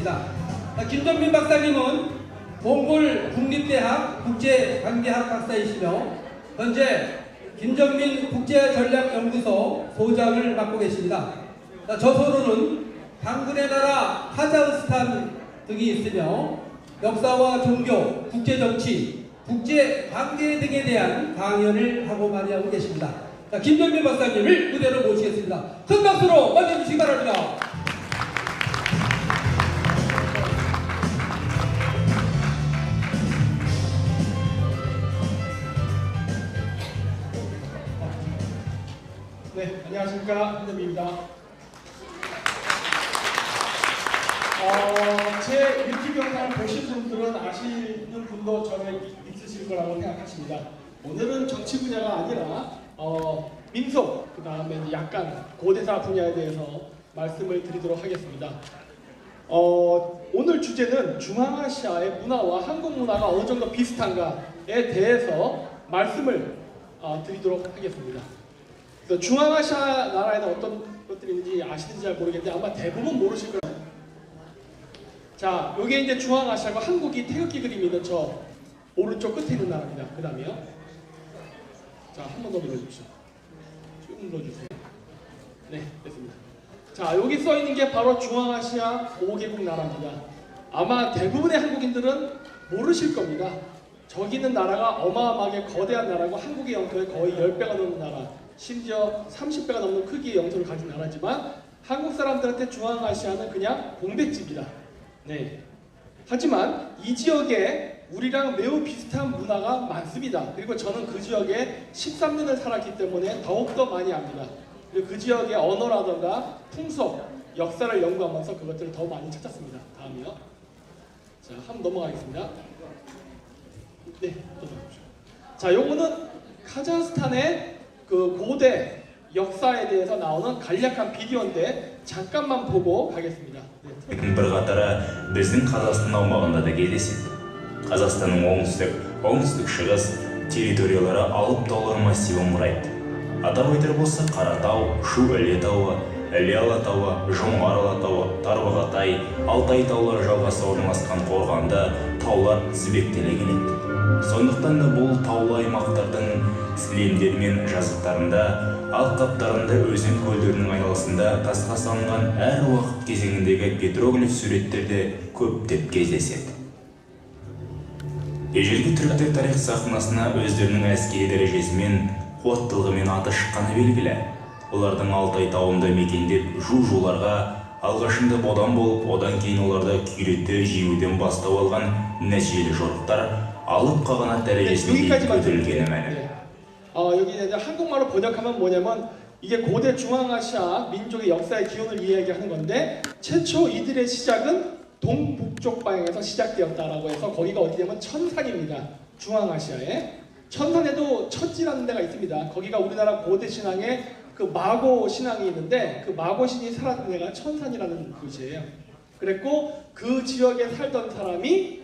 하겠습니다. 김정민 박사님은 몽골 국립대학 국제관계학 박사이시며 현재 김정민 국제전략연구소 소장을 맡고 계십니다. 저서로는 당근의 나라 카자흐스탄 등이 있으며 역사와 종교, 국제정치, 국제관계 등에 대한 강연을 하고 마련하고 계십니다. 김정민 박사님을 무대로 모시겠습니다. 큰 박수로 맞이해주시기 바랍니다. 네, 안녕하십니까, 한점입니다. 제 유튜브 영상을 보신 분들은 아시는 분도 저는 있으실 거라고 생각하십니다. 오늘은 정치 분야가 아니라 민속, 그 다음에 약간 고대사 분야에 대해서 말씀을 드리도록 하겠습니다. 오늘 주제는 중앙아시아의 문화와 한국 문화가 어느 정도 비슷한가에 대해서 말씀을 드리도록 하겠습니다. 그래서 중앙아시아 나라에는 어떤 것들이 있는지 아시는지 잘 모르겠는데 아마 대부분 모르실 거예요. 자, 요게 이제 중앙아시아고 한국이 태극기 그림이 있는 저 오른쪽 끝에 있는 나라입니다. 그 다음에요. 자, 한 번 더 눌러주십시오. 쭉 눌러주세요. 네, 됐습니다. 자, 여기 써 있는 게 바로 중앙아시아 5개국 나라입니다. 아마 대부분의 한국인들은 모르실 겁니다. 저기 있는 나라가 어마어마하게 거대한 나라고 한국의 영토의 거의 10배가 넘는 나라, 심지어 30배가 넘는 크기의 영토를 가진 나라지만 한국 사람들한테 중앙아시아는 그냥 공백지입니다. 네. 하지만 이 지역에 우리랑 매우 비슷한 문화가 많습니다. 그리고 저는 그 지역에 13년을 살았기 때문에 더욱더 많이 압니다. 그리고 그 지역의 언어라던가 풍속, 역사를 연구하면서 그것들을 더 많이 찾았습니다. 다음이요. 자, 한번 넘어가겠습니다. 네, 넘어가십시오. 자, 요거는 카자흐스탄의 그 고대 역사에 대해서 나오는 간략한 비디오인데 잠깐만 보고 가겠습니다. 네. Бірқатары біздің Қазақстан аумағында да кездеседі. Қазақстанның оңтүстік шығыс территориялары алып таулар массивін құрайды. Атап айтар болсақ, Қаратау, Шу-Іле тауы, Іле-Алатауы, Жоңғар Алатауы, Тарбағатай, Алтай таулары жалғасы орналасқан қорғанда таулар тізбектеле келеді. Сондықтан да бұл таулы аймақтардың сілемдері мен жазықтарында, алқаптарында, өзен көлдерінің айналасында тасқа салынған әр уақыт кезеңіндегі петроглиф суреттерде көптеп кездеседі. Ежелгі түріктер тарих сахнасына өздерінің әскери дәрежесімен, қуаттылығымен аты шыққаны белгілі. Олардың Алтай тауында мекендеп жу-жуларға алғашында бодан болып, одан кейін оларды күйретті жеуден бастау алған нәтижелі жорықтар алып қағанат дәрежесіне көтерілгені мәлім. 여기 이제 한국말로 번역하면 뭐냐면 이게 고대 중앙아시아 민족의 역사의 기원을 이야기하는 건데 최초 이들의 시작은 동북쪽 방향에서 시작되었다라고 해서 거기가 어디냐면 천산입니다. 중앙아시아에 천산에도 천지라는 데가 있습니다. 거기가 우리나라 고대 신앙의 그 마고 신앙이 있는데 그 마고 신이 살았던 데가 천산이라는 곳이에요. 그랬고 그 지역에 살던 사람이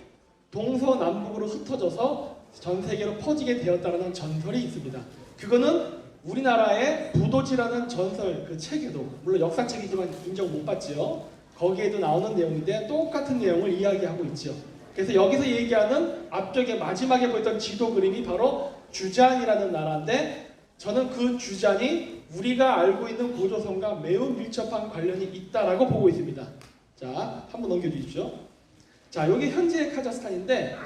동서남북으로 흩어져서 전 세계로 퍼지게 되었다는 전설이 있습니다. 그거는 우리나라의 부도지라는 전설 그 책에도 물론 역사책이지만 인정 못 받지요. 거기에도 나오는 내용인데 똑같은 내용을 이야기하고 있죠. 그래서 여기서 얘기하는 앞쪽에 마지막에 보였던 지도 그림이 바로 주잔이라는 나라인데 저는 그 주잔이 우리가 알고 있는 고조선과 매우 밀접한 관련이 있다라고 보고 있습니다. 자, 한번 넘겨주십시오. 자, 여기 현재의 카자흐스탄인데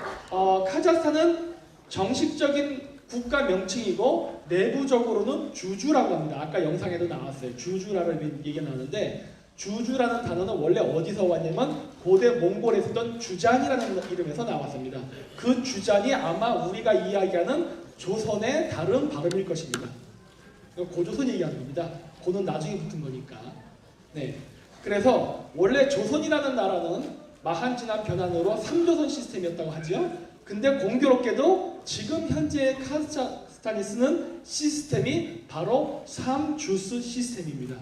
카자흐스탄은 정식적인 국가 명칭이고 내부적으로는 주주라고 합니다. 아까 영상에도 나왔어요. 주주라는 얘기가 나오는데 주주라는 단어는 원래 어디서 왔냐면 고대 몽골에 쓰던 주잔이라는 이름에서 나왔습니다. 그 주잔이 아마 우리가 이야기하는 조선의 다른 발음일 것입니다. 고조선 얘기하는 겁니다. 고는 나중에 붙은 거니까. 네. 그래서 원래 조선이라는 나라는 마한지나 변환으로 3조선 시스템이었다고 하죠. 근데 공교롭게도 지금 현재 카자흐스탄이 쓰는 시스템이 바로 3주스 시스템입니다.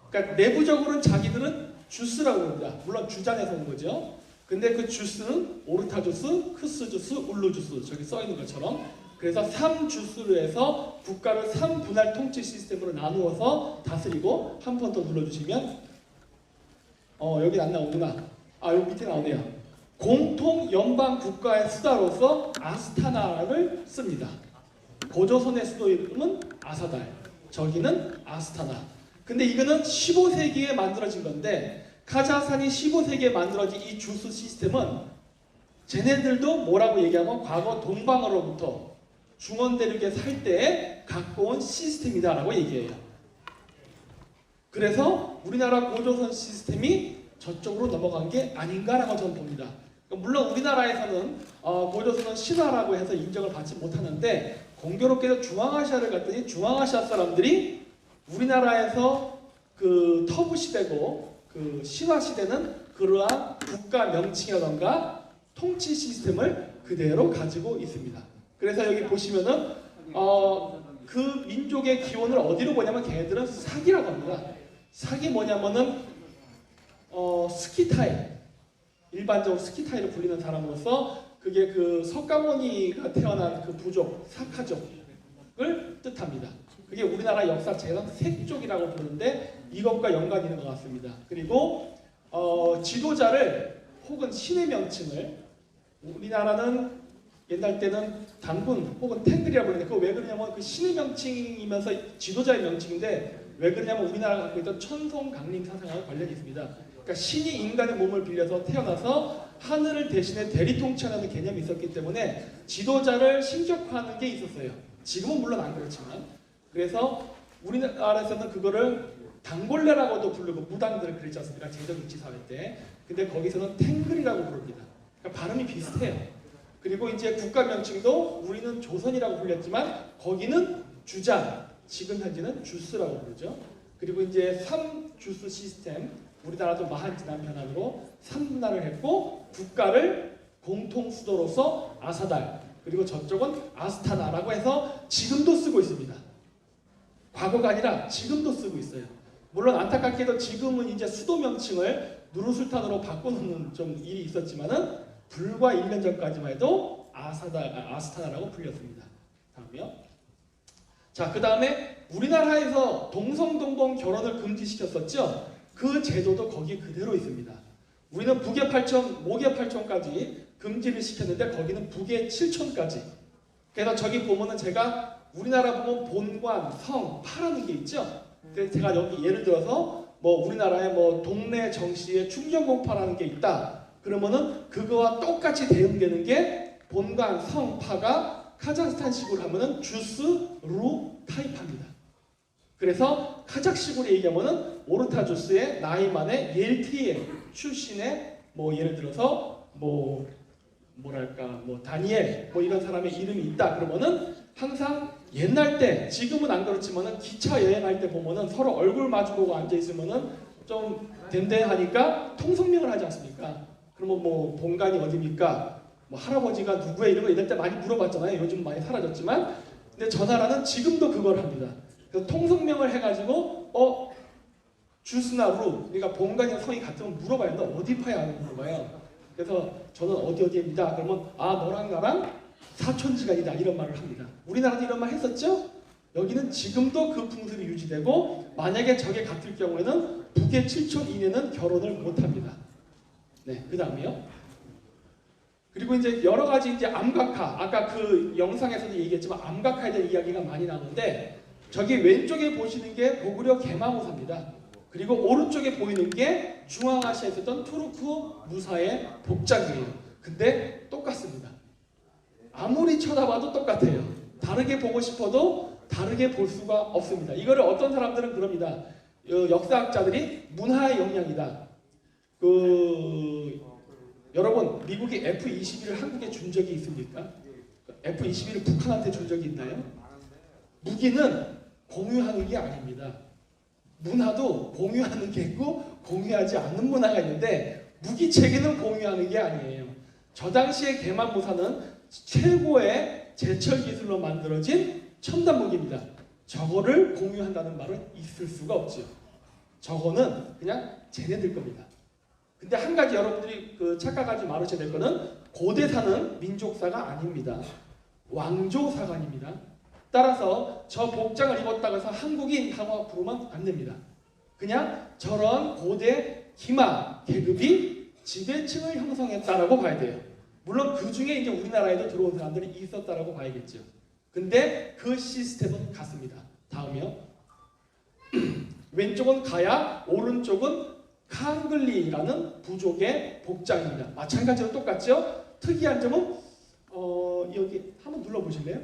그러니까 내부적으로는 자기들은 주스라고 합니다. 물론 주잔에서 온 거죠. 근데 그 주스는 오르타 주스, 크스 주스, 울루 주스 저기 써 있는 것처럼 그래서 3주스로 해서 국가를 3분할 통치 시스템으로 나누어서 다스리고 한 번 더 눌러주시면 여기 안 나오구나. 여기 밑에 나오네요. 공통 연방 국가의 수다로서 아스타나를 씁니다. 고조선의 수도 이름은 아사달, 저기는 아스타나. 근데 이거는 15세기에 만들어진 건데, 카자흐스탄이 15세기에 만들어진 이 주수 시스템은 쟤네들도 뭐라고 얘기하면 과거 동방으로부터 중원대륙에 살 때에 갖고 온 시스템이다라고 얘기해요. 그래서 우리나라 고조선 시스템이 저쪽으로 넘어간 게 아닌가라고 저는 봅니다. 물론 우리나라에서는 고조선은 신화라고 해서 인정을 받지 못하는데, 공교롭게도 중앙아시아를 갔더니 중앙아시아 사람들이 우리나라에서 그 터부 시대고 그 신화 시대는 그러한 국가 명칭이라던가 통치 시스템을 그대로 가지고 있습니다. 그래서 여기 보시면은 그 민족의 기원을 어디로 보냐면 걔네들은 사기라고 합니다. 사기 뭐냐면은 스키타이, 일반적으로 스키타이를 불리는 사람으로서 그게 그 석가모니가 태어난 그 부족, 사카족을 뜻합니다. 그게 우리나라 역사책에서는 색족이라고 부르는데 이것과 연관이 있는 것 같습니다. 그리고 지도자를 혹은 신의 명칭을, 우리나라는 옛날 때는 단군 혹은 탱글이라고 부르는데 그거 왜 그러냐면 그 신의 명칭이면서 지도자의 명칭인데, 왜 그러냐면 우리나라가 갖고 있던 천송 강림 사상과 관련이 있습니다. 그러니까 신이 인간의 몸을 빌려서 태어나서 하늘을 대신에 대리 통치하는 개념이 있었기 때문에 지도자를 신격화하는 게 있었어요. 지금은 물론 안 그렇지만. 그래서 우리나라에서는 그거를 단골레라고도 부르고 무당들을 그랬지 않습니까? 제정일치사회 때. 근데 거기서는 탱글이라고 부릅니다. 그러니까 발음이 비슷해요. 그리고 이제 국가 명칭도 우리는 조선이라고 불렸지만 거기는 주장, 지금 현재는 주스라고 부르죠. 그리고 이제 3주스 시스템, 우리나라도 마한지난 변환으로 3분할을 했고 국가를 공통 수도로서 아사달, 그리고 저쪽은 아스타나라고 해서 지금도 쓰고 있습니다. 과거가 아니라 지금도 쓰고 있어요. 물론 안타깝게도 지금은 이제 수도 명칭을 누르술탄으로 바꿔놓는 좀 일이 있었지만은 불과 1년 전까지만 해도 아스타나라고 불렸습니다. 다음이요. 자, 그 다음에 우리나라에서 동성동본 결혼을 금지시켰었죠. 그 제도도 거기 그대로 있습니다. 우리는 북의 8천, 목의 8천까지 금지를 시켰는데 거기는 북의 7천까지. 그래서 저기 보면은 제가 우리나라 보면 본관, 성, 파라는 게 있죠. 근데 제가 여기 예를 들어서 뭐 우리나라에 뭐 동네 정시에 충정공파라는 게 있다. 그러면은 그거와 똑같이 대응되는 게 본관, 성, 파가 카자흐스탄식으로 하면은 주스, 루, 타입합니다. 그래서 카자흐식으로 얘기하면은 오르타주스의 나이만의 옐티에 출신의 뭐 예를 들어서 뭐 뭐랄까 뭐 다니엘 뭐 이런 사람의 이름이 있다 그러면은 항상 옛날 때, 지금은 안 그렇지만은 기차 여행할 때 보면은 서로 얼굴 마주보고 앉아 있으면은 좀 댄댄하니까 통성명을 하지 않습니까? 그러면 뭐 본관이 어디입니까? 뭐 할아버지가 누구야 이런 거 이럴 때 많이 물어봤잖아요. 요즘 많이 사라졌지만, 근데 저 나라는 지금도 그걸 합니다. 그래서 통성명을 해가지고 주스나 루, 그러니까 본관이랑 성이 같으면 물어봐요. 너 어디 파야? 물어봐요. 그래서 저는 어디입니다. 그러면 너랑 나랑 사촌지간이다 이런 말을 합니다. 우리나라도 이런 말 했었죠? 여기는 지금도 그 풍습이 유지되고, 만약에 저게 같을 경우에는 북의 7촌 이내는 결혼을 못합니다. 네, 그 다음이요. 그리고 이제 여러 가지 이제 암각화, 아까 그 영상에서도 얘기했지만 암각화에 대한 이야기가 많이 나오는데, 저기 왼쪽에 보시는 게 고구려 게마모사입니다. 그리고 오른쪽에 보이는 게 중앙아시아에 있었던 투르크 무사의 복장이에요. 근데 똑같습니다. 아무리 쳐다봐도 똑같아요. 다르게 보고 싶어도 다르게 볼 수가 없습니다. 이거를 어떤 사람들은 그럽니다. 역사학자들이 문화의 영향이다. 여러분, 미국이 F-21을 한국에 준 적이 있습니까? F-21을 북한한테 준 적이 있나요? 무기는 공유하는 게 아닙니다. 문화도 공유하는 게 있고 공유하지 않는 문화가 있는데, 무기 체계는 공유하는 게 아니에요. 저 당시의 개만무사는 최고의 제철 기술로 만들어진 첨단 무기입니다. 저거를 공유한다는 말은 있을 수가 없죠. 저거는 그냥 쟤네들 겁니다. 근데 한 가지 여러분들이 착각하지 말으셔야 될 거는, 고대사는 민족사가 아닙니다. 왕조사관입니다. 따라서 저 복장을 입었다고 해서 한국인 하고 부르면 안 됩니다. 그냥 저런 고대 기마 계급이 지배층을 형성했다라고 봐야 돼요. 물론 그 중에 이제 우리나라에도 들어온 사람들이 있었다라고 봐야겠죠. 근데 그 시스템은 같습니다. 다음이요. 왼쪽은 가야, 오른쪽은 칸글리라는 부족의 복장입니다. 마찬가지로 똑같죠? 특이한 점은 여기 한번 눌러보실래요?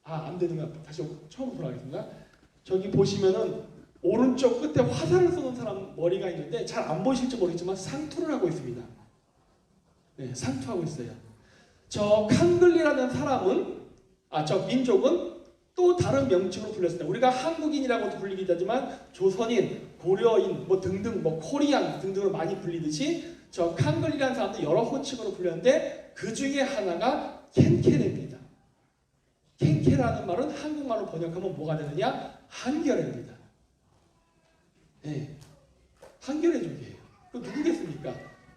안 되는가? 다시 처음으로 돌아가겠습니다. 저기 보시면은 오른쪽 끝에 화살을 쏘는 사람 머리가 있는데 잘 안 보이실지 모르겠지만 상투를 하고 있습니다. 네, 상투하고 있어요. 저 칸글리라는 사람은 저 민족은 또 다른 명칭으로 불렸습니다. 우리가 한국인이라고도 불리기도 하지만 조선인, 고려인, 등등, 코리안 등등으로 많이 불리듯이 저 칸글리라는 사람도 여러 호칭으로 불렸는데 그 중에 하나가 켄케레입니다. 켄케라는 말은 한국말로 번역하면 뭐가 되느냐? 한결레입니다. 네, 한결레족이에요. 그 누구겠습니까?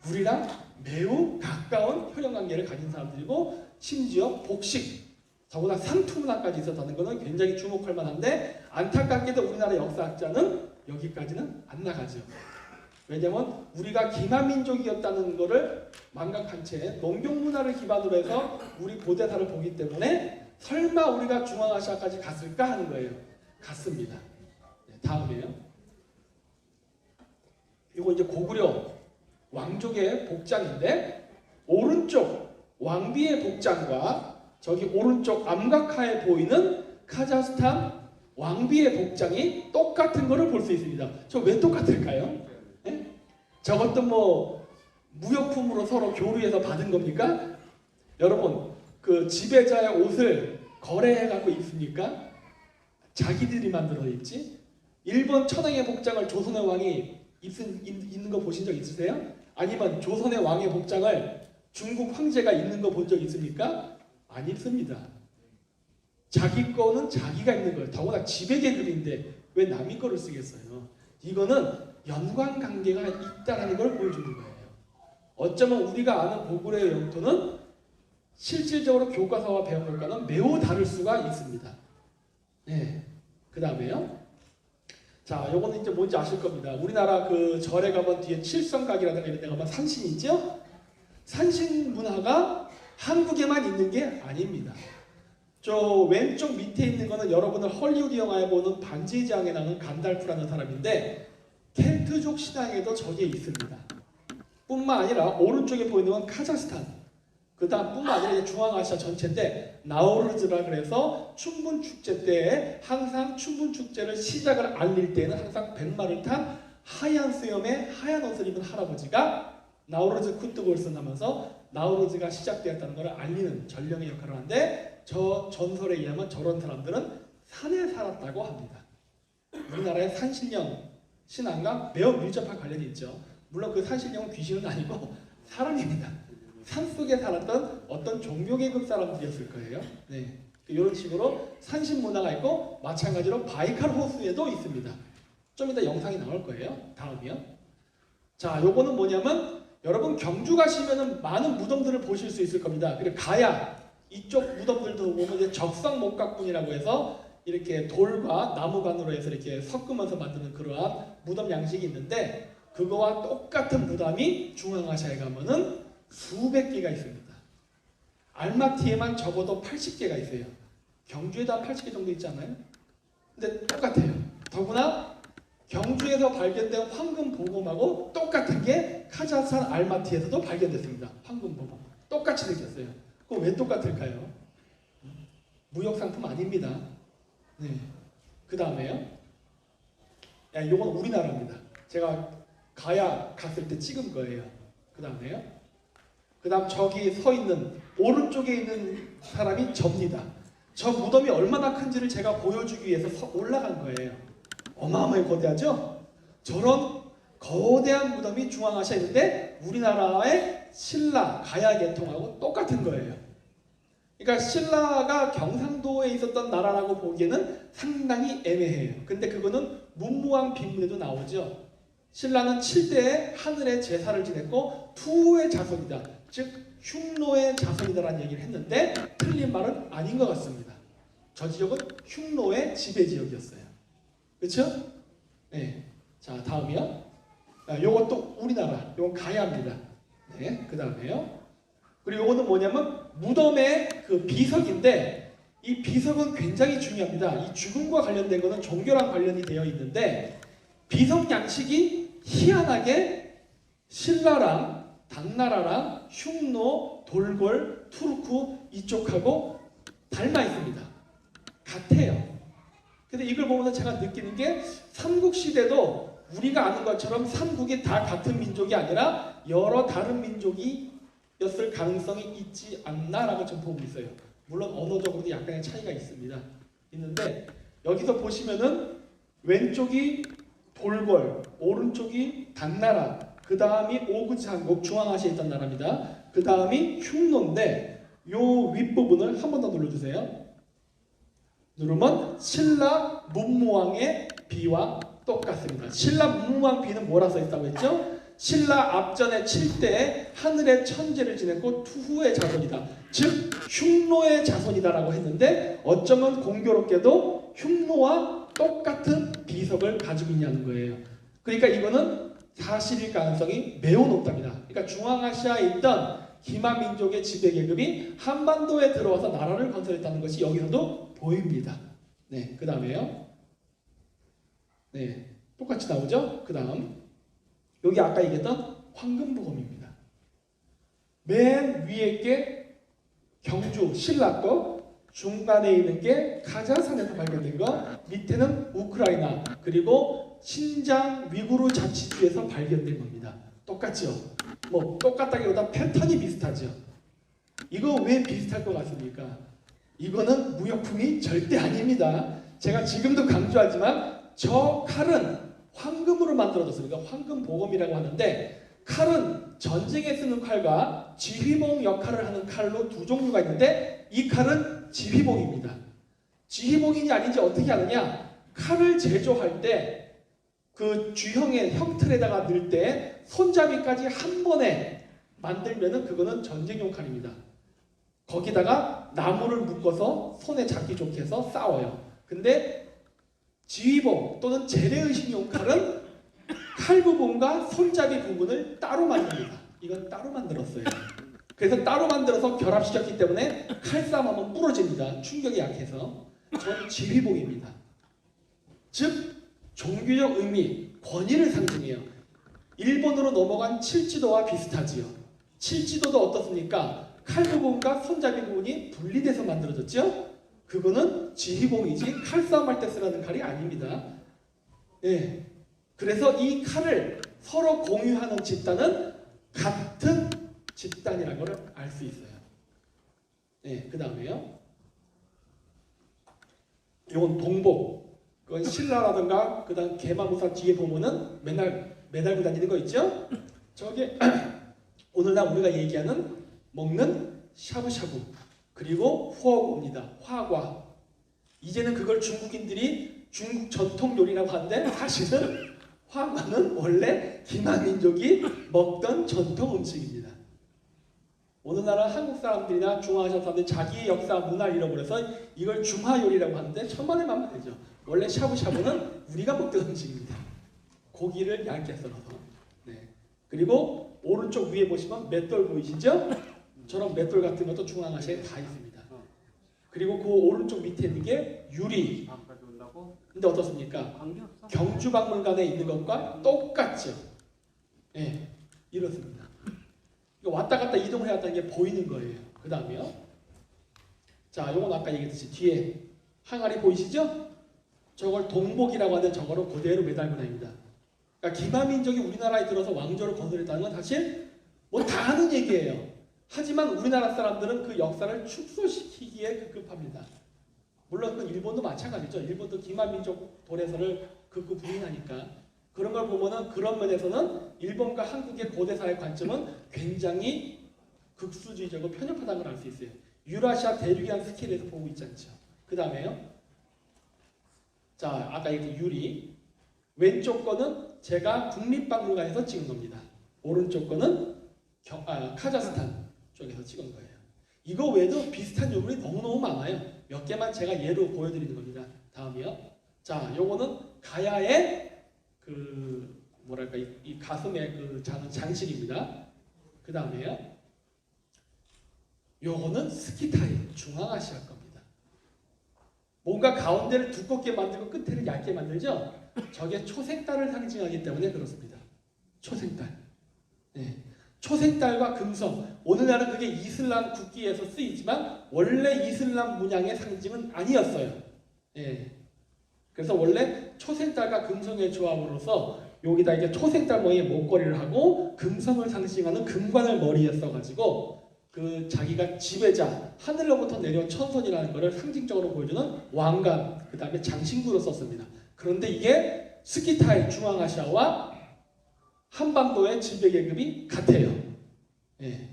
우리랑 매우 가까운 혈연관계를 가진 사람들이고 심지어 복식, 더구나 상투 문화까지 있었다는 것은 굉장히 주목할 만한데 안타깝게도 우리나라 역사학자는 여기까지는 안 나가죠. 왜냐하면 우리가 기만민족이었다는 것을 망각한 채 농경 문화를 기반으로 해서 우리 고대사를 보기 때문에 설마 우리가 중앙아시아까지 갔을까 하는 거예요. 갔습니다. 네, 다음이에요. 이거 이제 고구려 왕족의 복장인데 오른쪽 왕비의 복장과 저기 오른쪽 암각하에 보이는 카자흐스탄 왕비의 복장이 똑같은 것을 볼 수 있습니다. 저 왜 똑같을까요? 네? 저것도 무역품으로 서로 교류해서 받은 겁니까? 여러분 그 지배자의 옷을 거래해 갖고 입습니까? 자기들이 만들어 입지? 일본 천황의 복장을 조선의 왕이 입는 거 보신 적 있으세요? 아니면 조선의 왕의 복장을 중국 황제가 입는 거 본 적 있습니까? 안 입습니다. 자기 거는 자기가 입는 거예요. 더구나 지배계급인데 왜 남의 거를 쓰겠어요? 이거는 연관관계가 있다는 걸 보여주는 거예요. 어쩌면 우리가 아는 고구려의 영토는 실질적으로 교과서와 배운 것과는 매우 다를 수가 있습니다. 네, 그 다음에요. 자, 요거는 이제 뭔지 아실 겁니다. 우리나라 그 절에 가면 뒤에 칠성각이라든가 이런 데 가면 산신이 있죠? 산신 문화가 한국에만 있는 게 아닙니다. 저 왼쪽 밑에 있는 거는 여러분들 헐리우드 영화에 보는 반지의 제왕에 나오는 간달프라는 사람인데 켈트족 신앙에도 저게 있습니다. 뿐만 아니라 오른쪽에 보이는 건 카자흐스탄, 그 다음 뿐만 아니라 중앙아시아 전체인데 나우루즈라 그래서 춘분축제 때에 항상 춘분축제를 시작을 알릴 때는 항상 백마를 탄 하얀 수염에 하얀 옷을 입은 할아버지가 나우루즈 쿠트볼슨 하면서 나우루즈가 시작되었다는 것을 알리는 전령의 역할을 하는데 저 전설에 의하면 저런 사람들은 산에 살았다고 합니다. 우리나라의 산신령 신앙과 매우 밀접한 관련이 있죠. 물론 그 산신령은 귀신은 아니고 사람입니다. 산속에 살았던 어떤 종묘계급 사람들이었을 거예요. 네, 이런 식으로 산신 문화가 있고 마찬가지로 바이칼 호수에도 있습니다. 좀 이따 영상이 나올 거예요. 다음이요. 자, 요거는 뭐냐면 여러분 경주 가시면은 많은 무덤들을 보실 수 있을 겁니다. 그리고 가야 이쪽 무덤들도 보면 이제 적성목각분이라고 해서 이렇게 돌과 나무관으로 해서 이렇게 섞으면서 만드는 그러한 무덤 양식이 있는데 그거와 똑같은 무덤이 중앙아시아에 가면은 수백 개가 있습니다. 알마티에만 적어도 80개가 있어요. 경주에다 80개 정도 있지 않나요? 근데 똑같아요. 더구나 경주에서 발견된 황금 보검하고 똑같은 게 카자흐스탄 알마티에서도 발견됐습니다. 황금 보검. 똑같이 생겼어요. 그거 왜 똑같을까요? 무역 상품 아닙니다. 네. 그 다음에요. 이건 우리나라입니다. 제가 가야 갔을 때 찍은 거예요. 그 다음에요. 그 다음 저기 서 있는 오른쪽에 있는 사람이 접니다. 저 무덤이 얼마나 큰지를 제가 보여주기 위해서 올라간 거예요. 어마어마하게 거대하죠? 저런 거대한 무덤이 중앙아시아에 있는데 우리나라의 신라, 가야 계통하고 똑같은 거예요. 그러니까 신라가 경상도에 있었던 나라라고 보기에는 상당히 애매해요. 근데 그거는 문무왕 빈문에도 나오죠. 신라는 7대의 하늘의 제사를 지냈고 투의 자손이다. 즉 흉노의 자손이다라는 얘기를 했는데 틀린 말은 아닌 것 같습니다. 저 지역은 흉노의 지배 지역이었어요. 그렇죠? 네. 자, 다음이요. 요것도 우리나라, 요건 가야입니다. 네, 그 다음에요. 그리고 요거는 뭐냐면 무덤의 그 비석인데 이 비석은 굉장히 중요합니다. 이 죽음과 관련된 거는 종교랑 관련이 되어 있는데 비석 양식이 희한하게 신라랑 당나라랑 흉노, 돌골, 투르크 이쪽하고 닮아 있습니다. 같아요. 근데 이걸 보면서 제가 느끼는 게 삼국시대도 우리가 아는 것처럼 삼국이 다 같은 민족이 아니라 여러 다른 민족이었을 가능성이 있지 않나라고 좀 보고 있어요. 물론 언어적으로도 약간의 차이가 있습니다. 있는데 여기서 보시면은 왼쪽이 돌골, 오른쪽이 당나라, 그 다음이 오그창국 중앙아시아에 있던 나라입니다. 그 다음이 흉노인데 요 윗부분을 한 번 더 눌러주세요. 누르면 신라 문무왕의 비와 똑같습니다. 신라 문무왕 비는 뭐라 써있다고 했죠? 신라 앞전에 칠 때 하늘의 천재를 지냈고 투후의 자손이다. 즉 흉노의 자손이다라고 했는데 어쩌면 공교롭게도 흉노와 똑같은 비석을 가지고 있냐는 거예요. 그러니까 이거는 사실일 가능성이 매우 높답니다. 그러니까 중앙아시아에 있던 기마민족의 지배계급이 한반도에 들어와서 나라를 건설했다는 것이 여기서도 보입니다. 네, 그 다음에요. 네, 똑같이 나오죠? 그 다음 여기 아까 얘기했던 황금보검입니다. 맨 위에 게 경주 신라 거, 중간에 있는 게 카자흐스탄에서 발견된 거, 밑에는 우크라이나 그리고 신장 위구르 자치주에서 발견된 겁니다. 똑같죠? 뭐 똑같다기보다 패턴이 비슷하죠. 이거 왜 비슷할 것 같습니까? 이거는 무역품이 절대 아닙니다. 제가 지금도 강조하지만 저 칼은 황금으로 만들어졌습니다. 황금 보검이라고 하는데 칼은 전쟁에 쓰는 칼과 지휘봉 역할을 하는 칼로 두 종류가 있는데 이 칼은 지휘봉입니다. 지휘봉인지 아닌지 어떻게 아느냐? 칼을 제조할 때 그 주형의 형틀에다가 넣을 때 손잡이까지 한 번에 만들면은 그거는 전쟁용 칼입니다. 거기다가 나무를 묶어서 손에 잡기 좋게 해서 싸워요. 근데 지휘봉 또는 재래의식용 칼은 칼 부분과 손잡이 부분을 따로 만듭니다. 이건 따로 만들었어요. 그래서 따로 만들어서 결합시켰기 때문에 칼싸움하면 부러집니다. 충격이 약해서. 전 지휘봉입니다. 즉 종교적 의미, 권위를 상징해요. 일본으로 넘어간 칠지도와 비슷하지요. 칠지도도 어떻습니까? 칼 부분과 손잡이 부분이 분리돼서 만들어졌죠? 그거는 지휘봉이지 칼싸움할 때 쓰라는 칼이 아닙니다. 예. 그래서 이 칼을 서로 공유하는 집단은 같은 집단이라는 걸 알 수 있어요. 예, 그 다음에요. 이건 동복. 그건 신라라든가 그 다음 계마무사 뒤에 보면은 맨날 매달고 다니는 거 있죠? 저게 오늘날 우리가 얘기하는 먹는 샤브샤브 그리고 후어고입니다. 화과. 이제는 그걸 중국인들이 중국 전통 요리라고 하는데 사실은 화과는 원래 기마민족이 먹던 전통 음식입니다. 오늘날은 한국 사람들이나 중화아시아 사람들이 자기의 역사 문화를 잃어버려서 이걸 중화 요리라고 하는데 천만의 만만이죠. 원래 샤브샤브는 우리가 먹던 음식입니다. 고기를 얇게 썰어서. 네. 그리고 오른쪽 위에 보시면 맷돌 보이시죠? 저런 맷돌 같은 것도 중앙아시아에 다 있습니다. 그리고 그 오른쪽 밑에 있는 게 유리. 근데 어떻습니까? 경주박물관에 있는 것과 똑같죠. 네, 이렇습니다. 왔다 갔다 이동을 해왔다는 게 보이는 거예요. 그 다음에요. 자, 요건 아까 얘기했듯이 뒤에 항아리 보이시죠? 저걸 동복이라고 하는 저거로 그대로 매달고 다닙니다. 그러니까 기마민족이 우리나라에 들어서 왕조를 건설했다는 건 사실 뭐 다 아는 얘기예요. 하지만 우리나라 사람들은 그 역사를 축소시키기에 급급합니다. 물론 그 일본도 마찬가지죠. 일본도 기마민족 도래설을 극구 부인하니까 그런 걸 보면은 그런 면에서는 일본과 한국의 고대사의 관점은 굉장히 극수주의적으로 편협하다는 걸 알 수 있어요. 유라시아 대륙이라는 스케일에서 보고 있지 않죠. 그 다음에요. 자, 아까 얘기했던 유리. 왼쪽 거는 제가 국립박물관에서 찍은 겁니다. 오른쪽 거는 카자흐스탄 쪽에서 찍은 거예요. 이거 외에도 비슷한 요물이 너무너무 많아요. 몇 개만 제가 예로 보여드리는 겁니다. 다음이요. 자, 요거는 가야의 그 뭐랄까 이 가슴에 그 장식입니다. 그 다음에요. 요거는 스키타이 중앙아시아 겁니다. 뭔가 가운데를 두껍게 만들고 끝에를 얇게 만들죠. 저게 초생달을 상징하기 때문에 그렇습니다. 초생달. 네. 초생달과 금성. 오늘날은 그게 이슬람 국기에서 쓰이지만 원래 이슬람 문양의 상징은 아니었어요. 예. 그래서 원래 초생달과 금성의 조합으로서 여기다 이제 초생달 모양의 목걸이를 하고 금성을 상징하는 금관을 머리에 써가지고 그 자기가 지배자, 하늘로부터 내려온 천손이라는 것을 상징적으로 보여주는 왕관, 그 다음에 장신구로 썼습니다. 그런데 이게 스키타이 중앙아시아와 한반도의 지배 계급이 같아요. 예.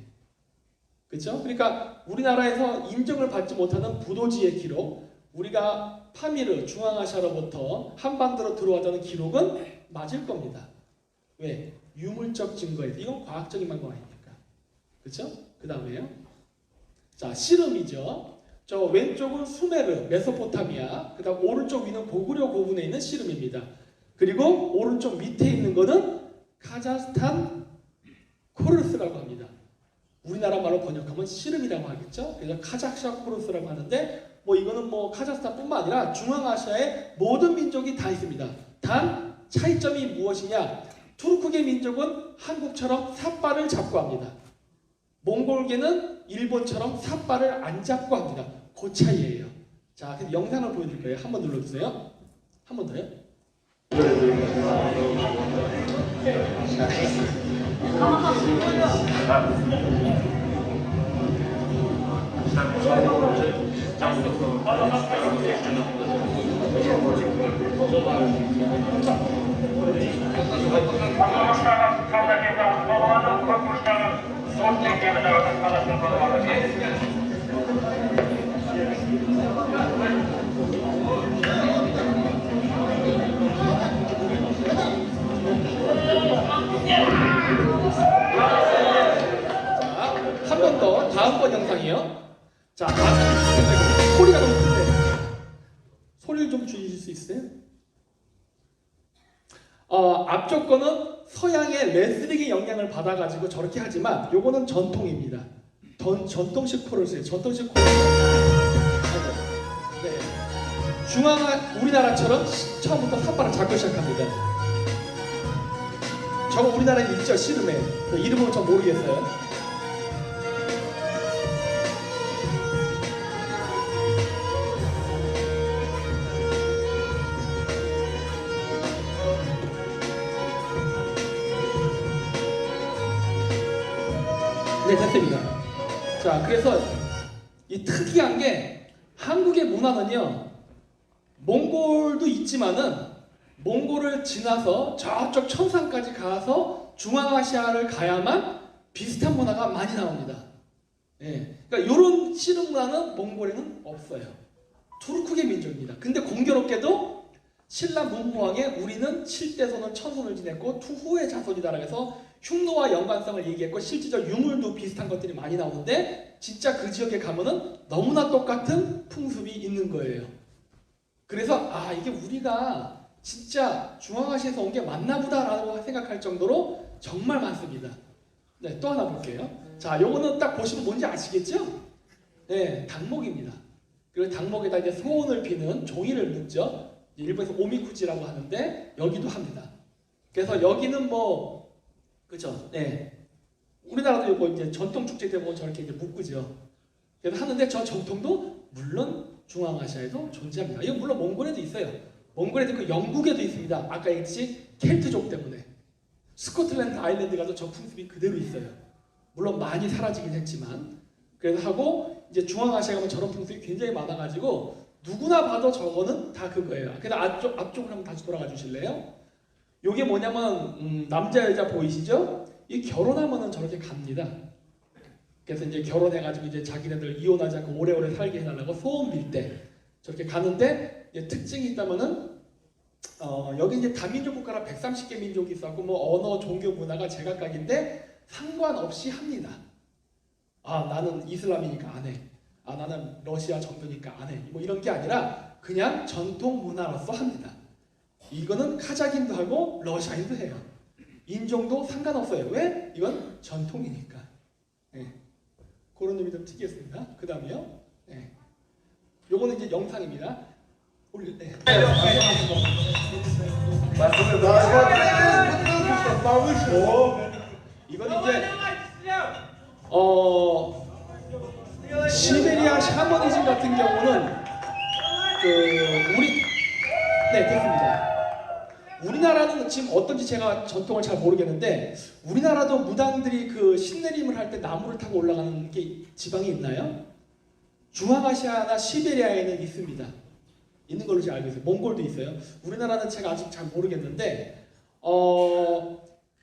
그렇죠? 그러니까 우리나라에서 인정을 받지 못하는 부도지의 기록, 우리가 파미르 중앙아시아로부터 한반도로 들어왔다는 기록은 맞을 겁니다. 왜? 유물적 증거에 이건 과학적인 방법 아닙니까? 그렇죠? 그 다음에요. 자, 씨름이죠. 저 왼쪽은 수메르, 메소포타미아, 그 다음 오른쪽 위는 고구려 고분에 있는 씨름입니다. 그리고 오른쪽 밑에 있는 거는 카자흐스탄 코르스라고 합니다. 우리나라 말로 번역하면 씨름이라고 하겠죠. 그래서 카자흐스탄 코르스라고 하는데 뭐 이거는 뭐 카자흐스탄뿐만 아니라 중앙아시아의 모든 민족이 다 있습니다. 단 차이점이 무엇이냐? 투르크계 민족은 한국처럼 삿발을 잡고 합니다. 몽골계는 일본처럼 삿발을 안 잡고 합니다. 그 차이예요. 자, 그래서 영상을 보여드릴 거예요. 한번 눌러주세요. 한 번 더요. 한 번 더, 다음번 영상이요. 자, 소리가 너무 큰데 소리를 좀 줄이실 수 있어요? 앞쪽 거는 서양의 레슬링의 영향을 받아가지고 저렇게 하지만 요거는 전통입니다. 전통식 코러스예요. 전통식 코러스. 네. 우리나라처럼 처음부터 삿발을 잡고 시작합니다. 저거 우리나라에 있죠, 씨름에. 그 이름은 전 모르겠어요. 네, 됐습니다. 자, 그래서 이 특이한 게 한국의 문화는요, 몽골도 있지만은 몽골을 지나서 저쪽 천상까지 가서 중앙아시아를 가야만 비슷한 문화가 많이 나옵니다. 예, 그러니까 이런 씨름 문화는 몽골에는 없어요. 투르크계 민족입니다. 근데 공교롭게도 신라 문무왕에 우리는 7대손은 천손을 지냈고 투후의 자손이다라고 해서 흉노와 연관성을 얘기했고 실제적 유물도 비슷한 것들이 많이 나오는데 진짜 그 지역에 가면은 너무나 똑같은 풍습이 있는 거예요. 그래서 이게 우리가 진짜 중앙아시아에서 온 게 맞나 보다라고 생각할 정도로 정말 많습니다. 네, 또 하나 볼게요. 자, 요거는 딱 보시면 뭔지 아시겠죠? 네, 닭목입니다. 그리고 닭목에다 이제 소원을 비는 종이를 묶죠. 일본에서 오미쿠지라고 하는데 여기도 합니다. 그래서 여기는 뭐 그죠? 네. 우리나라도 이거 이제 전통 축제 때 보면 저렇게 이제 묶죠. 그래서 하는데 저 전통도 물론 중앙아시아에도 존재합니다. 이거 물론 몽골에도 있어요. 몽골에도 있고 영국에도 있습니다. 아까 얘기했듯이 켈트족 때문에. 스코틀랜드 아일랜드 가서 저 풍습이 그대로 있어요. 물론 많이 사라지긴 했지만. 그래서 하고 이제 중앙아시아 가면 저런 풍습이 굉장히 많아가지고 누구나 봐도 저거는 다 그거예요. 그래서 앞쪽으로 한번 다시 돌아가 주실래요? 이게 뭐냐면 남자 여자 보이시죠? 이 결혼하면은 저렇게 갑니다. 그래서 이제 결혼해가지고 이제 자기네들 이혼하지 않고 오래오래 살게 해달라고 소원 빌 때 저렇게 가는데 특징이 있다면은 여기 이제 다민족 국가라 130개 민족이 있었고 뭐 언어, 종교, 문화가 제각각인데 상관없이 합니다. 나는 이슬람이니까 안 해. 나는 러시아 정교니까 안 해. 뭐 이런 게 아니라 그냥 전통 문화로서 합니다. 이거는 카자흐인도 하고 러시아인도 해요. 인종도 상관없어요. 왜? 이건 전통이니까. 예. 그런 점이 좀 특이했습니다. 그 다음에요. 예. 요거는 이제 영상입니다. 올릴 때. 이건 이제 시베리아 샤머니즘 같은 경우는 됐습니다. 우리나라는 지금 어떤지 제가 전통을 잘 모르겠는데 우리나라도 무당들이 그 신내림을 할 때 나무를 타고 올라가는 게 지방이 있나요? 중앙아시아나 시베리아에는 있습니다. 있는 걸로 제가 알고 있어요. 몽골도 있어요. 우리나라는 제가 아직 잘 모르겠는데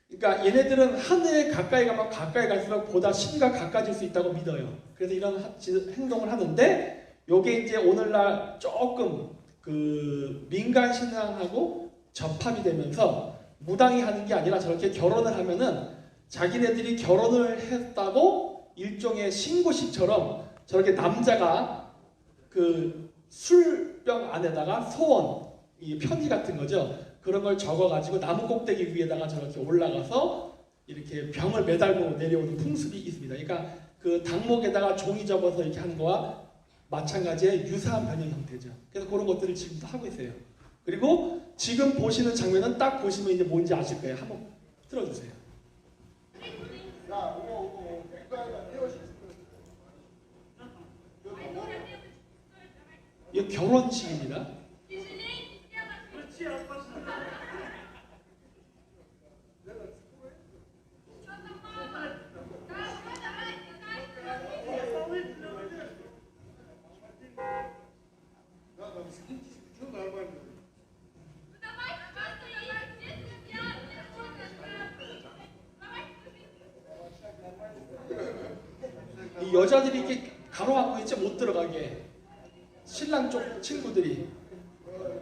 그러니까 얘네들은 하늘에 가까이 가면 가까이 갈수록 보다 신과 가까워질 수 있다고 믿어요. 그래서 이런 행동을 하는데 요게 이제 오늘날 조금 그 민간 신앙하고 접합이 되면서 무당이 하는 게 아니라 저렇게 결혼을 하면은 자기네들이 결혼을 했다고 일종의 신고식처럼 저렇게 남자가 그 술병 안에다가 소원, 이 편지 같은 거죠. 그런 걸 적어가지고 나무 꼭대기 위에다가 저렇게 올라가서 이렇게 병을 매달고 내려오는 풍습이 있습니다. 그러니까 그 당목에다가 종이 접어서 이렇게 하는 거와 마찬가지의 유사한 변형 형태죠. 그래서 그런 것들을 지금도 하고 있어요. 그리고 지금 보시는 장면은 딱 보시면 이제 뭔지 아실 거예요. 한번 틀어주세요. 이게 결혼식입니다. 이 여자들이 이렇게 가로막고 있지 못 들어가게 신랑 쪽 친구들이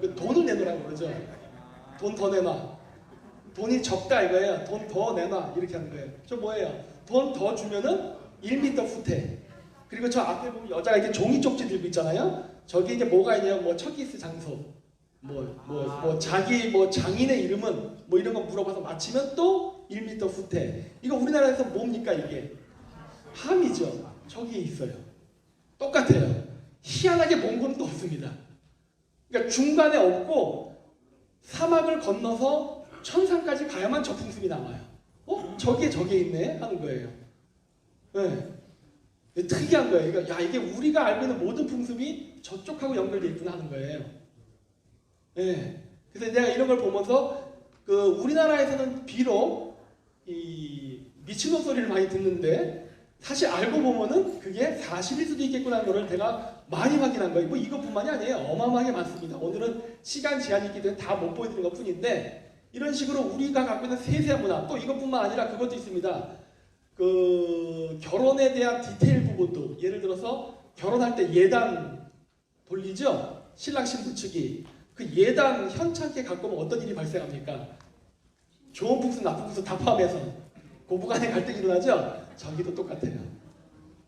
그 돈을 내놓으라고 그러죠. 돈 더 내놔. 돈이 적다 이거예요. 돈 더 내놔 이렇게 하는 거예요. 저 뭐예요? 돈 더 주면은 1m 후퇴. 그리고 저 앞에 보면 여자가 이렇게 종이 쪽지 들고 있잖아요. 저기 이제 뭐가 있냐면 뭐 척기스 장소, 자기 장인의 이름은 뭐 이런 거 물어봐서 맞히면 또 1m 후퇴. 이거 우리나라에서 뭡니까 이게? 함이죠. 저기에 있어요. 똑같아요. 희한하게 몽골은 또 없습니다. 그러니까 중간에 없고 사막을 건너서 천상까지 가야만 저 풍습이 남아요. 저기에 있네 하는 거예요. 네. 특이한 거예요. 그러니까 야 이게 우리가 알고 있는 모든 풍습이 저쪽하고 연결돼 있구나 하는 거예요. 네. 그래서 내가 이런 걸 보면서 그 우리나라에서는 비록 이 미친놈 소리를 많이 듣는데 사실 알고 보면은 그게 사실일 수도 있겠구나 하는 거를 내가 많이 확인한 거예요. 뭐 이것뿐만이 아니에요. 어마어마하게 많습니다. 오늘은 시간 제한이 있기 때문에 다 못 보여드리는 것 뿐인데 이런 식으로 우리가 갖고 있는 세세한 문화 또 이것뿐만 아니라 그것도 있습니다. 그 결혼에 대한 디테일 부분도 예를 들어서 결혼할 때 예단 돌리죠. 신랑 신부 측이 그 예단 현찮게 갖고 오면 어떤 일이 발생합니까? 좋은 풍습 나쁜 풍습 다 포함해서 고부간의 갈등이 일어나죠. 저기도 똑같아요.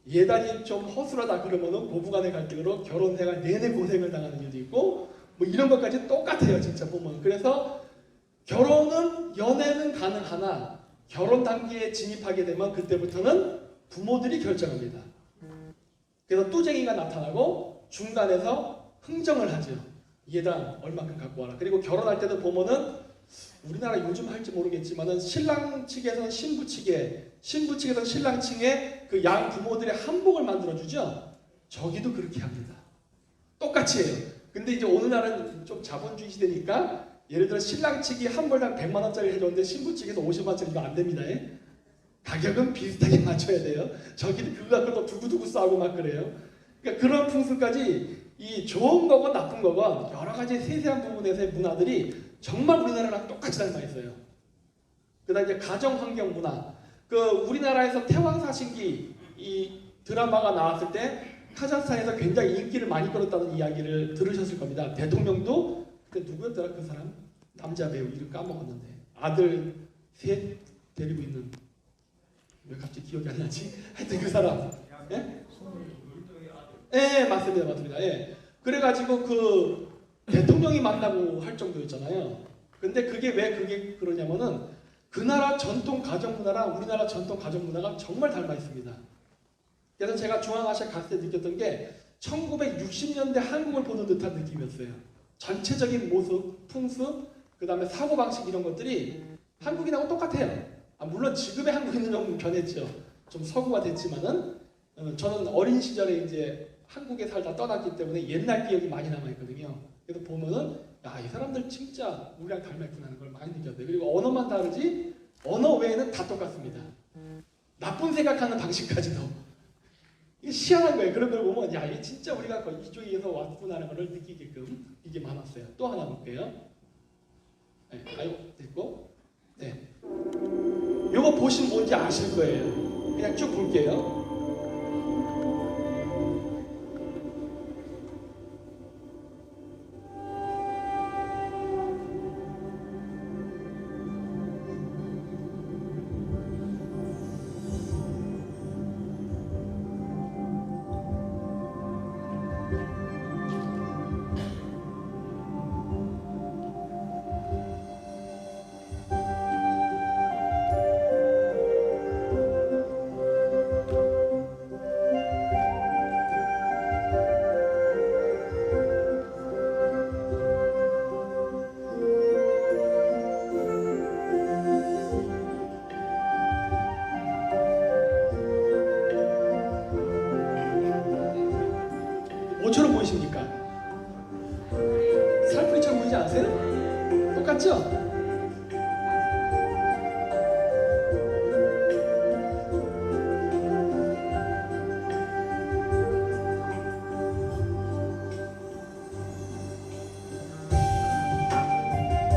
예단이 좀 허술하다 그러면은 고부간의 갈등으로 결혼 생활 내내 고생을 당하는 일도 있고 뭐 이런 것까지 똑같아요. 진짜 보면. 그래서 결혼은 연애는 가능하나 결혼 단계에 진입하게 되면 그때부터는 부모들이 결정합니다. 그래서 뚜쟁이가 나타나고 중간에서 흥정을 하죠. 예단 얼마큼 갖고 와라. 그리고 결혼할 때도 보면은 우리나라 요즘 할지 모르겠지만은 신랑 측에서는 신부 측에, 신부 측에서는 신랑 측에 그 양 부모들의 한복을 만들어주죠. 저기도 그렇게 합니다. 똑같이 해요. 근데 이제 오늘날은 좀 자본주의 시대니까 예를 들어 신랑 측이 한 벌당 100만 원짜리 해줬는데 신부 측에서 50만 원짜리면 안 됩니다. 가격은 비슷하게 맞춰야 돼요. 저기도 그거 갖고 또 두고두고 싸우고 막 그래요. 그러니까 그런 풍습까지 이 좋은 거건 나쁜 거건 여러 가지 세세한 부분에서의 문화들이 정말 우리나라랑 똑같이 닮아 있어요. 그다음 이제 가정 환경 문화. 그 우리나라에서 태왕사신기 이 드라마가 나왔을 때 카자흐스탄에서 굉장히 인기를 많이 끌었다는 이야기를 들으셨을 겁니다. 대통령도 그때 누구였더라 그 사람? 남자 배우 이름 까먹었는데 아들 셋 데리고 있는 왜 갑자기 기억이 안 나지? 하여튼 그 사람. 예? 예, 맞습니다. 예. 그래가지고 대통령이 만나고 할 정도였잖아요. 근데 그게 왜 그러냐면은 그 나라 전통 가정 문화랑 우리나라 전통 가정 문화가 정말 닮아 있습니다. 그래서 제가 중앙아시아 갔을 때 느꼈던 게 1960년대 한국을 보는 듯한 느낌이었어요. 전체적인 모습, 풍습, 그 다음에 사고방식 이런 것들이 한국인하고 똑같아요. 물론 지금의 한국인은 좀 변했죠. 좀 서구가 됐지만은 저는 어린 시절에 이제 한국에 살다 떠났기 때문에 옛날 기억이 많이 남아있거든요. 그래서 보면은 야, 이 사람들 진짜 우리랑 닮아있구나 하는 걸 많이 느꼈어요. 그리고 언어만 다르지 언어 외에는 다 똑같습니다. 나쁜 생각하는 방식까지도. 이게 희한한 거예요. 그런 걸 보면 야, 이게 진짜 우리가 이쪽에서 왔구나 하는 걸 느끼게끔 이게 많았어요. 또 하나 볼게요. 네, 아이고 됐고, 네, 요거 보시면 뭔지 아실 거예요. 그냥 쭉 볼게요. 뭐처럼 보이십니까? 살풀이처럼 보이지 않으세요? 똑같죠?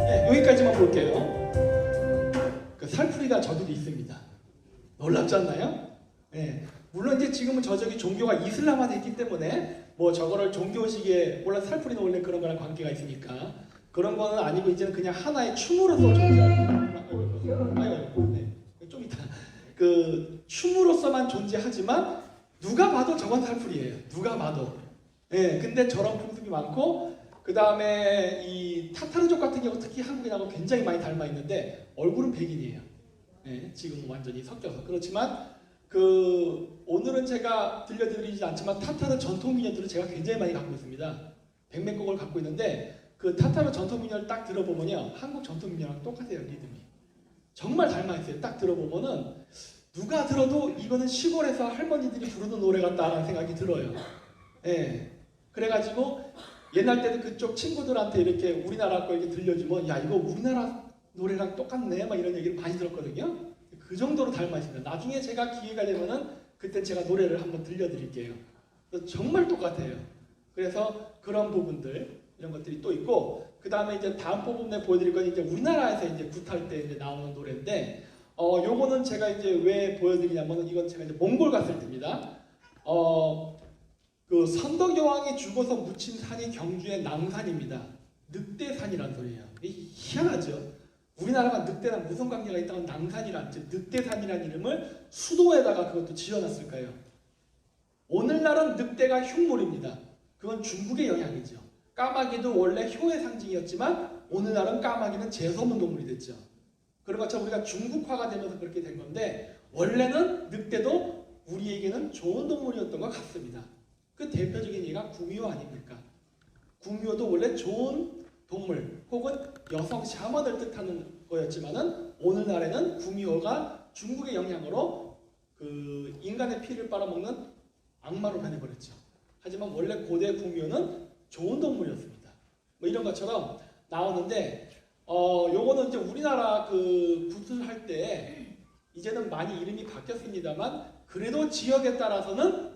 네, 여기까지만 볼게요. 그 살풀이가 저들이 있습니다. 놀랍지 않나요? 네. 물론 이제 지금은 저쪽이 종교가 이슬람화 됐기 때문에 뭐 저거를 종교식에 원래 살풀이는 원래 그런 거랑 관계가 있으니까 그런 거는 아니고 이제는 그냥 하나의 춤으로서 존재하는 네, 좀 이따 그 춤으로서만 존재하지만 누가 봐도 저건 살풀이에요. 누가 봐도. 예, 근데 저런 풍습이 많고 그 다음에 이 타타르족 같은 경우 특히 한국인하고 굉장히 많이 닮아 있는데 얼굴은 백인이에요. 예, 지금은 완전히 섞여서 그렇지만. 오늘은 제가 들려드리지 않지만 타타르 전통 민요들을 제가 굉장히 많이 갖고 있습니다. 백몇 곡을 갖고 있는데 그 타타르 전통 민요를 딱 들어보면요 한국 전통 민요랑 똑같아요. 리듬이 정말 닮아 있어요. 딱 들어보면은 누가 들어도 이거는 시골에서 할머니들이 부르는 노래 같다라는 생각이 들어요. 예. 그래가지고 옛날 때는 그쪽 친구들한테 이렇게 우리나라 거 이렇게 들려주면 야 이거 우리나라 노래랑 똑같네 막 이런 얘기를 많이 들었거든요. 그 정도로 닮아 있습니다. 나중에 제가 기회가 되면은 그때 제가 노래를 한번 들려드릴게요. 정말 똑같아요. 그래서 그런 부분들 이런 것들이 또 있고 그 다음에 이제 다음 부분에 보여드릴 건 이제 우리나라에서 이제 굿할 때 이제 나오는 노래인데 요거는 제가 이제 왜 보여드리냐면은 이건 제가 이제 몽골 갔을 때입니다. 그 선덕 여왕이 죽어서 묻힌 산이 경주의 낭산입니다. 늑대산이라는 소리예요. 희한하죠. 우리나라가 늑대랑 무슨 관계가 있다면 낭산이란 즉 늑대산이라는 이름을 수도에다가 그것도 지어놨을까요? 오늘날은 늑대가 흉물입니다. 그건 중국의 영향이죠. 까마귀도 원래 효의 상징이었지만 오늘날은 까마귀는 재수없는 동물이 됐죠. 그런 것처럼 우리가 중국화가 되면서 그렇게 된 건데 원래는 늑대도 우리에게는 좋은 동물이었던 것 같습니다. 그 대표적인 예가 구미호 아닙니까? 구미호도 원래 좋은 동물 혹은 여성 샤먼을 뜻하는 거였지만은 오늘날에는 구미호가 중국의 영향으로 그 인간의 피를 빨아먹는 악마로 변해버렸죠. 하지만 원래 고대 구미호는 좋은 동물이었습니다. 뭐 이런 것처럼 나오는데 요거는 이제 우리나라 그 굿을 할 때 이제는 많이 이름이 바뀌었습니다만 그래도 지역에 따라서는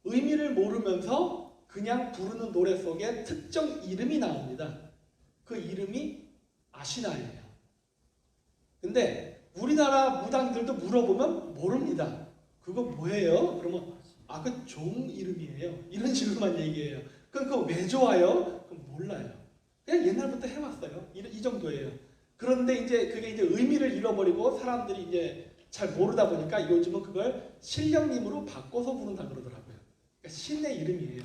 의미를 모르면서 그냥 부르는 노래 속에 특정 이름이 나옵니다. 그 이름이 아시나예요. 근데 우리나라 무당들도 물어보면 모릅니다. 그거 뭐예요? 그러면 그 종 이름이에요. 이런 식으로만 얘기해요. 그럼 그거 왜 좋아요? 그럼 몰라요. 그냥 옛날부터 해왔어요. 이 정도예요. 그런데 이제 그게 이제 의미를 잃어버리고 사람들이 이제 잘 모르다 보니까 요즘은 그걸 신령님으로 바꿔서 부른다 그러더라고요. 그러니까 신의 이름이에요.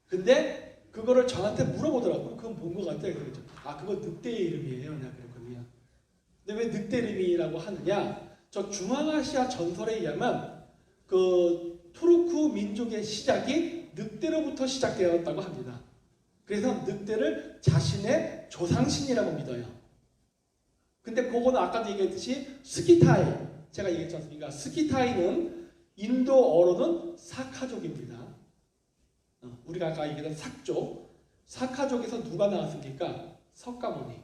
근데 그거를 저한테 물어보더라고요. 그건 뭔 것 같아요? 그랬죠. 그거 늑대의 이름이에요. 내가 그랬거든요. 근데 왜 늑대림이라고 하느냐? 저 중앙아시아 전설에 의하면 그 투르크 민족의 시작이 늑대로부터 시작되었다고 합니다. 그래서 늑대를 자신의 조상신이라고 믿어요. 근데 그거는 아까도 얘기했듯이 스키타이, 제가 얘기했지 않습니까? 스키타이는 인도어로는 사카족입니다. 우리가 아까 얘기했던 삭족, 사카족에서 누가 나왔습니까? 석가모니.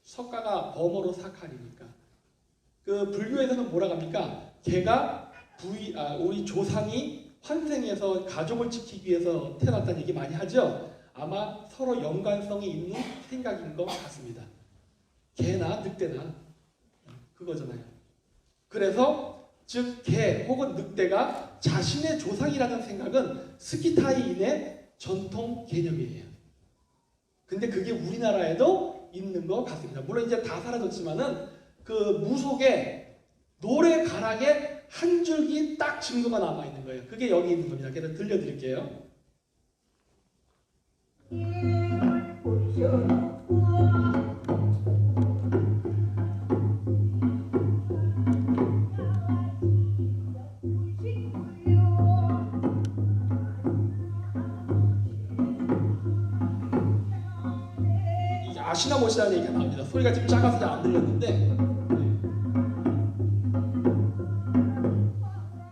석가가 범어로 사카니니까. 그 불교에서는 뭐라 합니까? 걔가 우리 조상이 환생해서 가족을 지키기 위해서 태어났다는 얘기 많이 하죠. 아마 서로 연관성이 있는 생각인 것 같습니다. 개나 늑대나 그거잖아요. 그래서 즉 개 혹은 늑대가 자신의 조상이라는 생각은 스키타이인의 전통 개념이에요. 근데 그게 우리나라에도 있는 것 같습니다. 물론 이제 다 사라졌지만은 그 무속의 노래 가락에 한 줄기 딱 증거가 남아 있는 거예요. 그게 여기 있는 겁니다. 그래서 들려드릴게요. 아시나 모시라는 얘기가 나옵니다. 소리가 좀 작아서 잘 안 들렸는데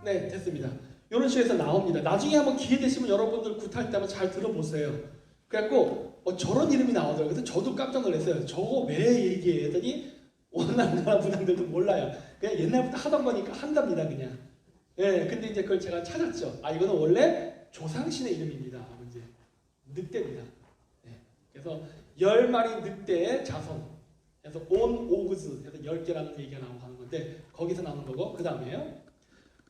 네 됐습니다. 이런 식으로 해서 나옵니다. 나중에 한번 기회 되시면 여러분들 굿할 때 한번 잘 들어보세요. 그래갖고 저런 이름이 나오더라고요. 그래서 저도 깜짝 놀랐어요. 저거 왜 얘기해? 했더니 워낙 나라 부장들도 몰라요. 그냥 옛날부터 하던 거니까 한답니다. 그냥. 예, 근데 이제 그걸 제가 찾았죠. 아 이거는 원래 조상신의 이름입니다. 이제 늑대입니다. 예, 그래서 10마리 늑대의 자손. 그래서 온 오그즈. 그래서 10개라는 얘기가 나오는 건데 거기서 나오는 거고 그 다음에요.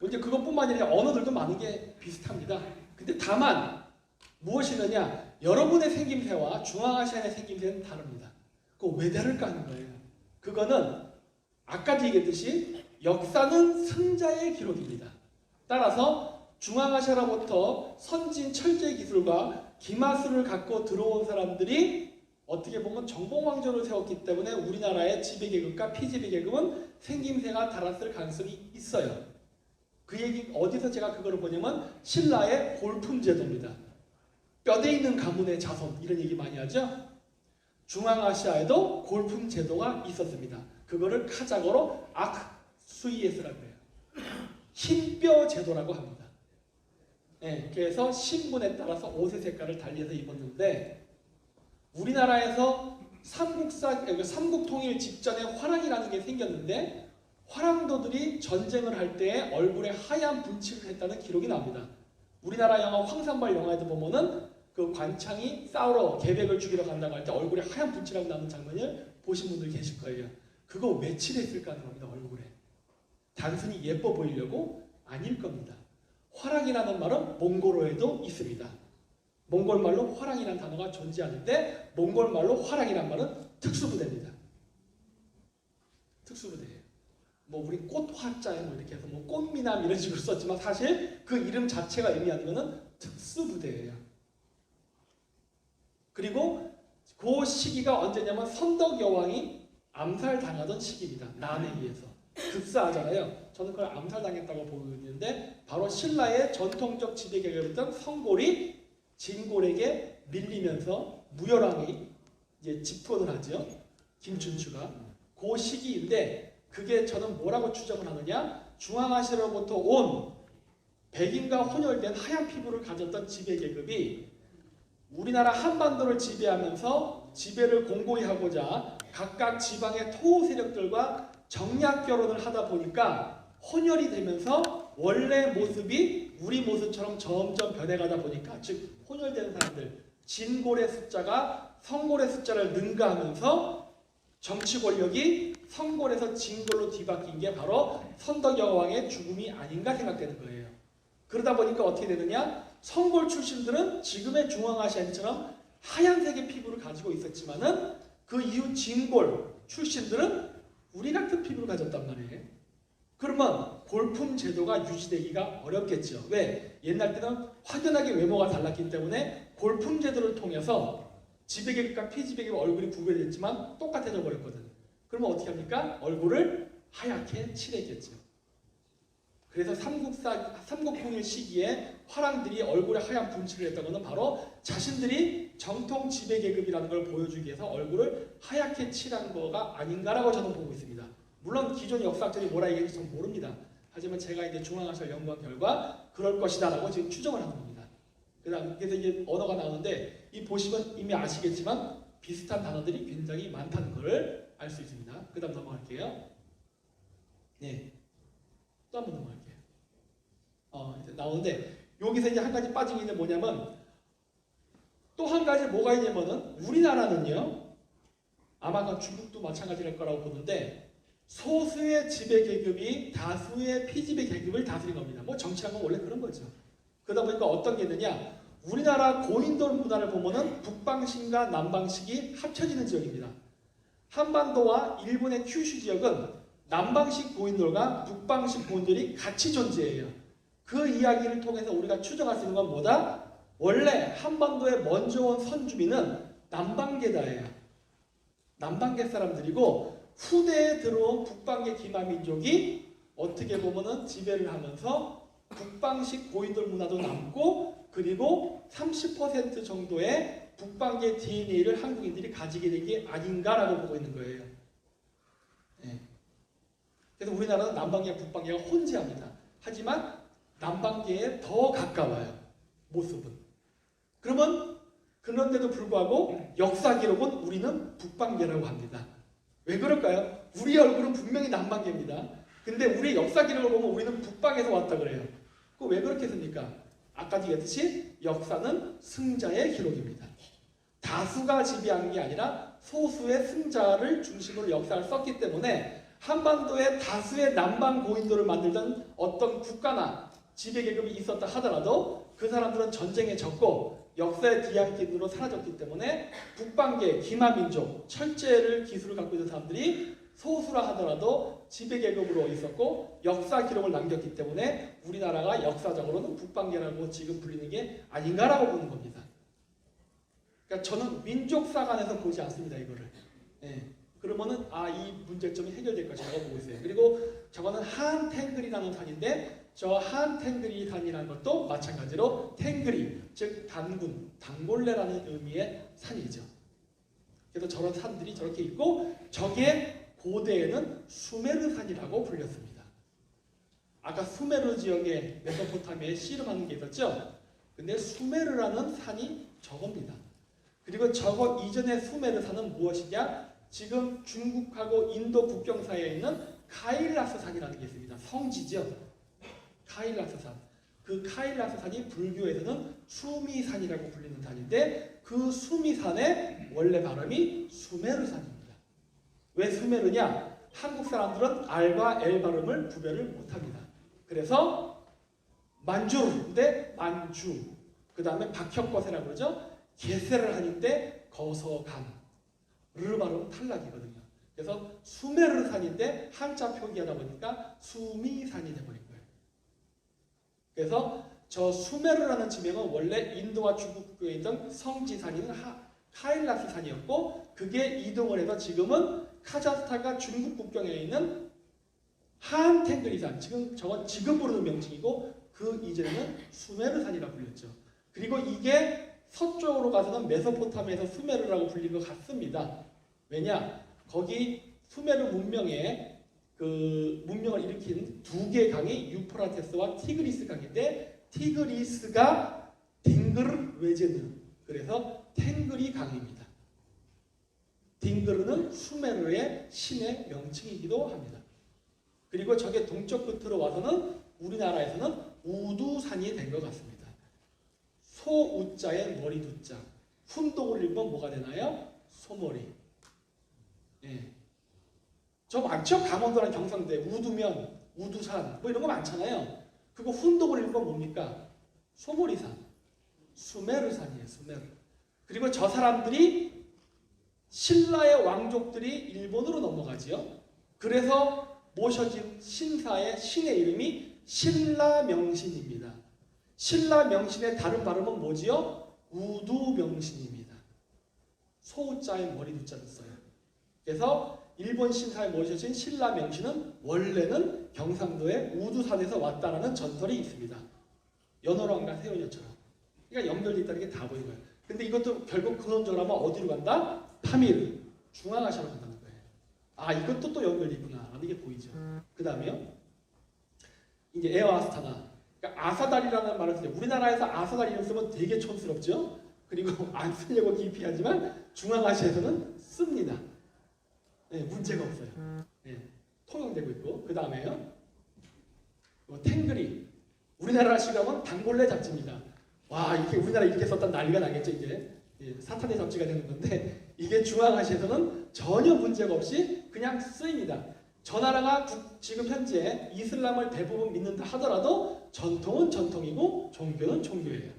이제 그것뿐만 아니라 언어들도 많은 게 비슷합니다. 근데 다만 무엇이느냐? 여러분의 생김새와 중앙아시아의 생김새는 다릅니다. 그거 왜 다를까 하는 거예요. 그거는 아까도 얘기했듯이 역사는 승자의 기록입니다. 따라서 중앙아시아로부터 선진 철제 기술과 기마술을 갖고 들어온 사람들이 어떻게 보면 정봉왕조를 세웠기 때문에 우리나라의 지배계급과 피지배계급은 생김새가 달랐을 가능성이 있어요. 그 얘기 어디서 제가 그거를 보냐면 신라의 골품제도입니다. 뼈대 있는 가문의 자손 이런 얘기 많이 하죠. 중앙아시아에도 골품제도가 있었습니다. 그거를 카자흐어로 악수이에스라고 해요. 흰뼈 제도라고 합니다. 네, 그래서 신분에 따라서 옷의 색깔을 달리해서 입었는데 우리나라에서 삼국통일 직전에 화랑이라는 게 생겼는데 화랑도들이 전쟁을 할 때 얼굴에 하얀 분칠을 했다는 기록이 나옵니다. 우리나라 영화 황산벌 영화에도 보면은 그 관창이 싸우러 계백을 죽이러 간다고 할 때 얼굴에 하얀 분칠하고 나는 장면을 보신 분들 계실 거예요. 그거 왜 칠했을까 하는 겁니다. 얼굴에. 단순히 예뻐 보이려고? 아닐 겁니다. 화랑이라는 말은 몽골어에도 있습니다. 몽골 말로 화랑이라는 단어가 존재하는데 몽골 말로 화랑이라는 말은 특수부대입니다. 특수부대예요. 뭐 우리 꽃화자에 뭐 이렇게 해서 뭐 꽃미남 이런 식으로 썼지만 사실 그 이름 자체가 의미하는 것은 특수부대예요. 그리고 그 시기가 언제냐면 선덕 여왕이 암살당하던 시기입니다. 난에 의해서. 급사하잖아요. 저는 그걸 암살당했다고 보고 있는데 바로 신라의 전통적 지배계급이었던 성골이 진골에게 밀리면서 무열왕이 이제 집권을 하죠. 김춘추가. 그 시기인데 그게 저는 뭐라고 추정을 하느냐? 중앙아시아로부터 온 백인과 혼혈된 하얀 피부를 가졌던 지배계급이 우리나라 한반도를 지배하면서 지배를 공고히 하고자 각각 지방의 토호 세력들과 정략 결혼을 하다 보니까 혼혈이 되면서 원래 모습이 우리 모습처럼 점점 변해가다 보니까 즉 혼혈되는 사람들 진골의 숫자가 성골의 숫자를 능가하면서 정치 권력이 성골에서 진골로 뒤바뀐 게 바로 선덕여왕의 죽음이 아닌가 생각되는 거예요. 그러다 보니까 어떻게 되느냐? 성골 출신들은 지금의 중앙아시아인처럼 하얀색의 피부를 가지고 있었지만은 그 이후 진골 출신들은 우리 같은 피부를 가졌단 말이에요. 그러면 골품 제도가 유지되기가 어렵겠죠. 왜? 옛날 때는 확연하게 외모가 달랐기 때문에 골품 제도를 통해서 지배계급과 피지배계급 얼굴이 구별됐지만 똑같아져 버렸거든. 그러면 어떻게 합니까? 얼굴을 하얗게 칠했겠죠. 그래서 삼국통일 시기에 화랑들이 얼굴에 하얀 분칠을 했던 것은 바로 자신들이 정통 지배계급이라는 걸 보여주기 위해서 얼굴을 하얗게 칠한 거가 아닌가라고 저는 보고 있습니다. 물론 기존 역사학자들이 뭐라 얘기했는지 저는 모릅니다. 하지만 제가 이제 중앙아시아를 연구한 결과 그럴 것이다라고 지금 추정을 하는 겁니다. 그래서 이게 언어가 나오는데 이 보시면 이미 아시겠지만 비슷한 단어들이 굉장히 많다는 걸 알 수 있습니다. 그 다음 넘어갈게요. 네. 또 한 번 넘어갈게요. 이제 나오는데 여기서 이제 한 가지 빠진 게 있는 뭐냐면 또 한 가지 뭐가 있냐면은 우리나라는요 아마 중국도 마찬가지일 거라고 보는데 소수의 지배 계급이 다수의 피지배 계급을 다스린 겁니다. 뭐 정치란 건 원래 그런 거죠. 그러다 보니까 어떤 게 있느냐 우리나라 고인돌 문화를 보면은 북방식과 남방식이 합쳐지는 지역입니다. 한반도와 일본의 큐슈 지역은 남방식 고인돌과 북방식 고인돌이 같이 존재해요. 그 이야기를 통해서 우리가 추정할 수 있는 건 뭐다? 원래 한반도에 먼저 온 선주민은 남방계다예요. 남방계 사람들이고 후대에 들어온 북방계 기마민족이 어떻게 보면은 지배를 하면서 북방식 고인돌 문화도 남고 그리고 30% 정도의 북방계 DNA를 한국인들이 가지게 된 게 아닌가라고 보고 있는 거예요. 네. 그래서 우리나라는 남방계와 북방계가 혼재합니다. 하지만 남방계에 더 가까워요. 모습은. 그러면 그런데도 불구하고 역사 기록은 우리는 북방계라고 합니다. 왜 그럴까요? 우리 얼굴은 분명히 남방계입니다. 근데 우리의 역사 기록을 보면 우리는 북방에서 왔다 그래요. 그거 왜 그렇게 했습니까? 아까도 얘기했듯이 역사는 승자의 기록입니다. 다수가 지배한 게 아니라 소수의 승자를 중심으로 역사를 썼기 때문에 한반도에 다수의 남방 고인돌을 만들던 어떤 국가나 지배계급이 있었다 하더라도 그 사람들은 전쟁에 졌고 역사의 뒤안길로 사라졌기 때문에 북방계, 기마민족, 철제를 기술을 갖고 있는 사람들이 소수라 하더라도 지배계급으로 있었고 역사 기록을 남겼기 때문에 우리나라가 역사적으로는 북방계라고 지금 불리는 게 아닌가라고 보는 겁니다. 그러니까 저는 민족사관에서 보지 않습니다. 이거를. 예. 그러면은 이 문제점이 해결될 것이라고 보고 있어요. 그리고 저거는 한탱글이라는 산인데 저 한탱글이 산이라는 것도 마찬가지로 탱글이 즉 단군, 단골레라는 의미의 산이죠. 그래서 저런 산들이 저렇게 있고 저게 고대에는 수메르산이라고 불렸습니다. 아까 수메르 지역에 메소포타미아에 씨름하는 게 있었죠. 근데 수메르라는 산이 저겁니다. 그리고 저거 이전의 수메르산은 무엇이냐? 지금 중국하고 인도 국경 사이에 있는 카일라스 산이라는 게 있습니다. 성지죠. 카일라스 산. 그 카일라스 산이 불교에서는 수미산이라고 불리는 산인데 그 수미산의 원래 발음이 수메르산입니다. 왜 수메르냐? 한국 사람들은 R과 L 발음을 구별을 못합니다. 그래서 만주르인데 만주, 그 다음에 박혁거세라고 그러죠. 게세를 하는데 거서감, 르 발음은 탈락이거든요. 그래서 수메르산인데 한자 표기하다 보니까 수미산이 되어버린 거예요. 그래서 저 수메르라는 지명은 원래 인도와 중국에 있던 성지산인 카일라스 산이었고 그게 이동을 해서 지금은 카자흐스탄과 중국 국경에 있는 한탱글리산, 저건 지금 부르는 명칭이고 그 이전에는 수메르산이라고 불렸죠. 그리고 이게 서쪽으로 가서는 메소포타미아에서 수메르라고 불린 것 같습니다. 왜냐? 거기 수메르 문명의 그 문명을 일으킨 두 개의 강이 유프라테스와 티그리스 강인데 티그리스가 딩그르 외제느, 그래서 탱그리 강입니다. 딩그르는 수메르의 신의 명칭이기도 합니다. 그리고 저게 동쪽 끝으로 와서는 우리나라에서는 우두산이 된 것 같습니다. 소우자에 머리 두자. 훈독을 읽으면 뭐가 되나요? 소머리. 예. 저 많죠? 강원도랑 경상도에 우두면 우두산 뭐 이런 거 많잖아요. 그거 훈독을 읽으면 뭡니까? 소머리산. 수메르산이에요. 수메르. 그리고 저 사람들이 신라의 왕족들이 일본으로 넘어가지요. 그래서 모셔진 신사의 신의 이름이 신라명신입니다. 신라명신의 다른 발음은 뭐지요? 우두명신입니다. 소자에 머리 두자를 써요. 그래서 일본 신사에 모셔진 신라 명신은 원래는 경상도의 우두산에서 왔다라는 전설이 있습니다. 연호랑과 세운여처럼. 그러니까 연결돼 있다는 게 다 보이는 거예요. 근데 이것도 결국 근원적으로 하면 어디로 간다? 파밀, 중앙아시아로 간다는 거예요. 아, 이것도 또 연결돼 있구나 라는 게 보이죠. 그 다음에요. 이제 에어아스타나. 그러니까 아사다리라는 말을 쓰죠. 우리나라에서 아사다리를 쓰면 되게 촌스럽죠. 그리고 안 쓰려고 기피하지만 중앙아시아에서는 씁니다. 네, 문제가 없어요. 네, 통용되고 있고. 그 다음에요. 탱그리. 우리나라 식하면 당골레 잡지입니다. 와, 이렇게 우리나라 이렇게 썼단 난리가 나겠죠. 이제 사탄의 잡지가 되는 건데 이게 중앙아시아에서는 전혀 문제가 없이 그냥 쓰입니다. 저 나라가 지금 현재 이슬람을 대부분 믿는다 하더라도 전통은 전통이고 종교는 종교예요.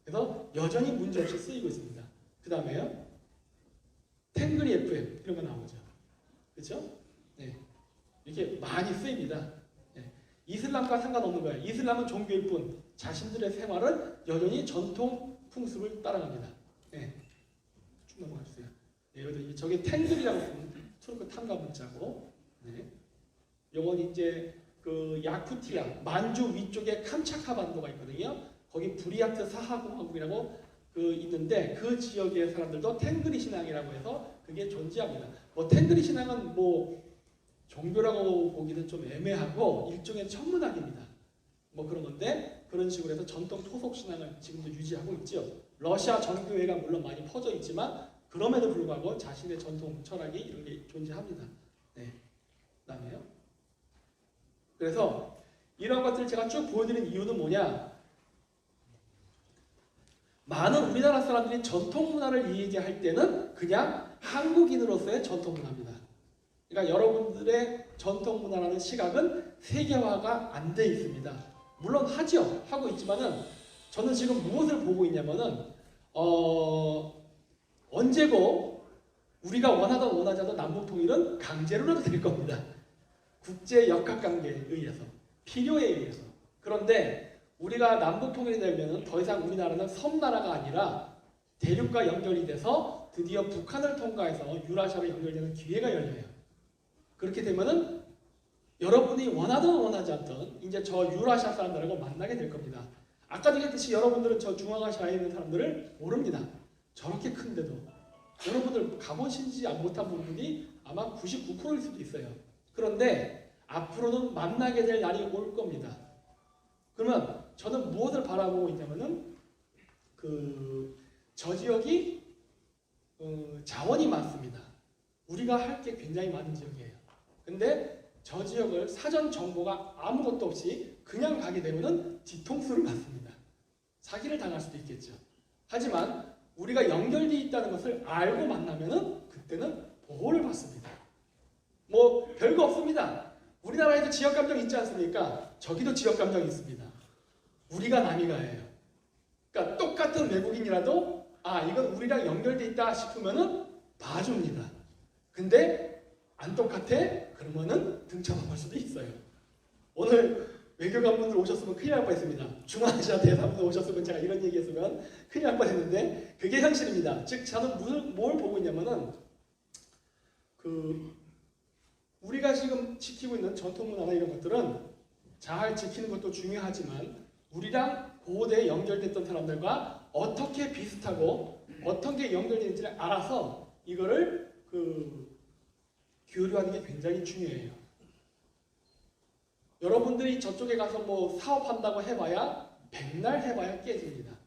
그래서 여전히 문제없이 쓰이고 있습니다. 그 다음에요. 탱그리 FM 이런 거 나오죠. 그렇죠? 네. 이렇게 많이 쓰입니다. 네. 이슬람과 상관없는 거예요. 이슬람은 종교일 뿐 자신들의 생활은 여전히 전통 풍습을 따라갑니다. 네. 쭉 넘어가 주세요. 네, 여기 저게 탱글이라고 쓰는 투르크 탐가 문자고, 네. 요건 이제 그 야쿠티아 만주 위쪽에 캄차카 반도가 있거든요. 거기 부리아트 사하공화국이라고 그 있는데 그 지역의 사람들도 탱그리 신앙이라고 해서 그게 존재합니다. 뭐 탱그리 신앙은 뭐 종교라고 보기는 좀 애매하고 일종의 천문학입니다. 뭐 그런 건데 그런 식으로 해서 전통 토속 신앙을 지금도 유지하고 있죠. 러시아 전교회가 물론 많이 퍼져 있지만 그럼에도 불구하고 자신의 전통 철학이 이런 게 존재합니다. 네. 그다음에요. 그래서 이런 것들을 제가 쭉 보여드린 이유는 뭐냐? 많은 우리나라 사람들이 전통 문화를 얘기할 때는 그냥 한국인으로서의 전통 문화입니다. 그러니까 여러분들의 전통 문화라는 시각은 세계화가 안 돼 있습니다. 물론 하죠. 하고 있지만은 저는 지금 무엇을 보고 있냐면은 언제고 우리가 원하든 원하지 않든 남북 통일은 강제로라도 될 겁니다. 국제 역학관계에 의해서 필요에 의해서. 그런데 우리가 남북 통일이 되면은 더 이상 우리나라는 섬나라가 아니라 대륙과 연결이 돼서 드디어 북한을 통과해서 유라시아로 연결되는 기회가 열려요. 그렇게 되면은 여러분이 원하든 원하지 않든 이제 저 유라시아 사람들하고 만나게 될 겁니다. 아까 얘기했듯이 여러분들은 저 중앙아시아에 있는 사람들을 모릅니다. 저렇게 큰데도 여러분들 가보시지 못한 부분이 아마 99%일 수도 있어요. 그런데 앞으로는 만나게 될 날이 올 겁니다. 그러면 저는 무엇을 바라보고 있냐면은 저 지역이 자원이 많습니다. 우리가 할 게 굉장히 많은 지역이에요. 근데 저 지역을 사전 정보가 아무것도 없이 그냥 가게 되면은 뒤통수를 맞습니다. 사기를 당할 수도 있겠죠. 하지만 우리가 연결되어 있다는 것을 알고 만나면은 그때는 보호를 받습니다. 뭐 별거 없습니다. 우리나라에도 지역 감정 있지 않습니까? 저기도 지역 감정이 있습니다. 우리가 남이가예요. 그러니까 똑같은 외국인이라도 아 이건 우리랑 연결되어 있다 싶으면은 봐줍니다. 근데 안 똑같아? 그러면은 등쳐먹을 수도 있어요. 오늘 외교관분들 오셨으면 큰일 날 뻔했습니다. 중앙아시아 대사분들 오셨으면 제가 이런 얘기했으면 큰일 날 뻔했는데 그게 현실입니다. 즉 저는 뭘 보고 있냐면은 우리가 지금 지키고 있는 전통 문화나 이런 것들은 잘 지키는 것도 중요하지만 우리랑 고대에 연결됐던 사람들과 어떻게 비슷하고 어떤 게 연결되는지를 알아서 이거를 교류하는 게 굉장히 중요해요. 여러분들이 저쪽에 가서 뭐 사업한다고 해봐야 백날 해봐야 깨집니다.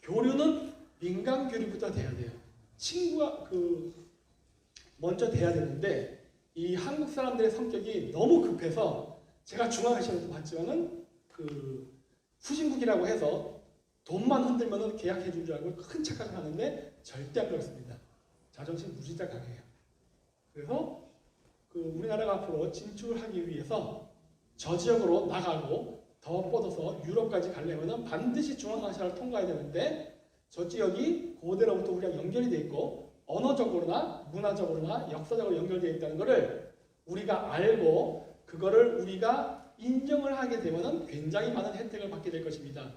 교류는 민간 교류부터 돼야 돼요. 친구가 먼저 돼야 되는데 이 한국 사람들의 성격이 너무 급해서 제가 중앙아시아에서 봤지만은 후진국이라고 해서 돈만 흔들면은 계약해 준 줄 알고 큰 착각을 하는데 절대 안 그렇습니다. 자존심 무지자 강해요. 그래서 우리나라가 앞으로 진출하기 위해서 저 지역으로 나가고 더 뻗어서 유럽까지 가려면 반드시 중앙아시아를 통과해야 되는데 저 지역이 고대로부터 우리가 연결이 돼 있고 언어적으로나 문화적으로나 역사적으로 연결되어 있다는 것을 우리가 알고 그거를 우리가 인정을 하게 되면 굉장히 많은 혜택을 받게 될 것입니다.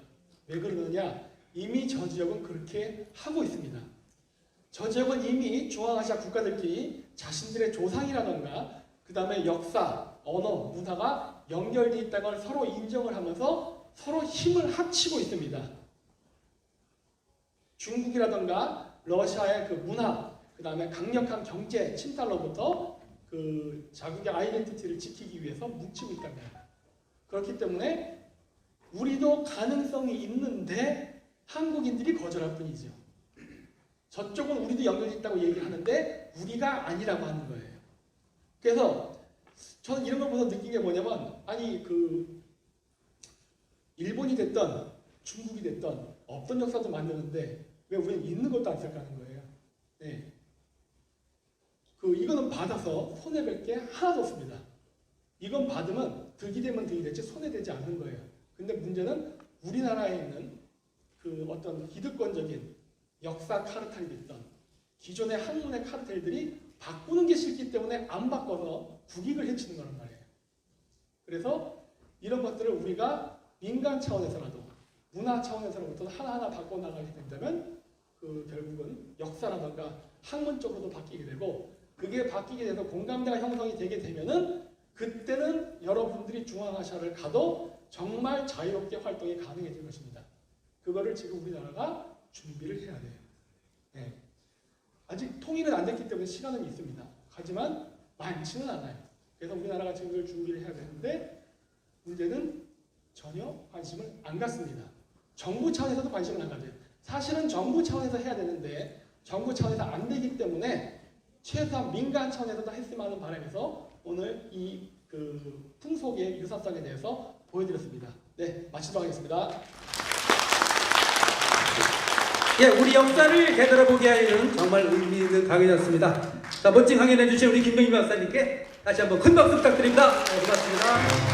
왜 그러느냐? 이미 저 지역은 그렇게 하고 있습니다. 저 지역은 이미 중앙아시아 국가들끼리 자신들의 조상이라던가 그 다음에 역사, 언어, 문화가 연결되어 있다는 걸 서로 인정을 하면서 서로 힘을 합치고 있습니다. 중국이라던가 러시아의 그 문화, 그 다음에 강력한 경제 침탈로부터 그 자국의 아이덴티티를 지키기 위해서 뭉치고 있다는 거예요. 그렇기 때문에 우리도 가능성이 있는데 한국인들이 거절할 뿐이죠. 저쪽은 우리도 연결이 있다고 얘기하는데 우리가 아니라고 하는 거예요. 그래서 저는 이런 걸 보면서 느낀 게 뭐냐면, 아니 그 일본이 됐던 중국이 됐던 없던 역사도 만드는데 왜 우리는 있는 것도 안 쓸까 하는 거예요. 네. 이거는 받아서 손해볼 게 하나도 없습니다. 이건 받으면 득이 되면 득이 되지 손해되지 않는 거예요. 근데 문제는 우리나라에 있는 그 어떤 기득권적인 역사 카르텔이 됐던 기존의 학문의 카르텔들이 바꾸는 게 싫기 때문에 안 바꿔서 국익을 해치는 거란 말이에요. 그래서 이런 것들을 우리가 민간 차원에서라도 문화 차원에서부터 하나하나 바꿔나가게 된다면 결국은 역사라든가 학문 쪽으로도 바뀌게 되고, 그게 바뀌게 돼서 공감대가 형성이 되게 되면은 그때는 여러분들이 중앙아시아를 가도 정말 자유롭게 활동이 가능해질 것입니다. 그거를 지금 우리나라가 준비를 해야 돼요. 네. 아직 통일은 안 됐기 때문에 시간은 있습니다. 하지만 많지는 않아요. 그래서 우리나라가 지금 그걸 준비를 해야 되는데 문제는 전혀 관심을 안 갖습니다. 정부 차원에서도 관심을 안 가져요. 사실은 정부 차원에서 해야 되는데 정부 차원에서 안 되기 때문에 최소한 민간 차원에서도 했으면 하는 바람에서 오늘 이 풍속의 유사성에 대해서 보여드렸습니다. 네, 마치도록 하겠습니다. 예, 우리 역사를 되돌아보게 하는 정말 의미 있는 강의였습니다. 자, 멋진 강연해 주신 우리 김병민 박사님께 다시 한번 큰 박수 부탁드립니다. 네, 고맙습니다.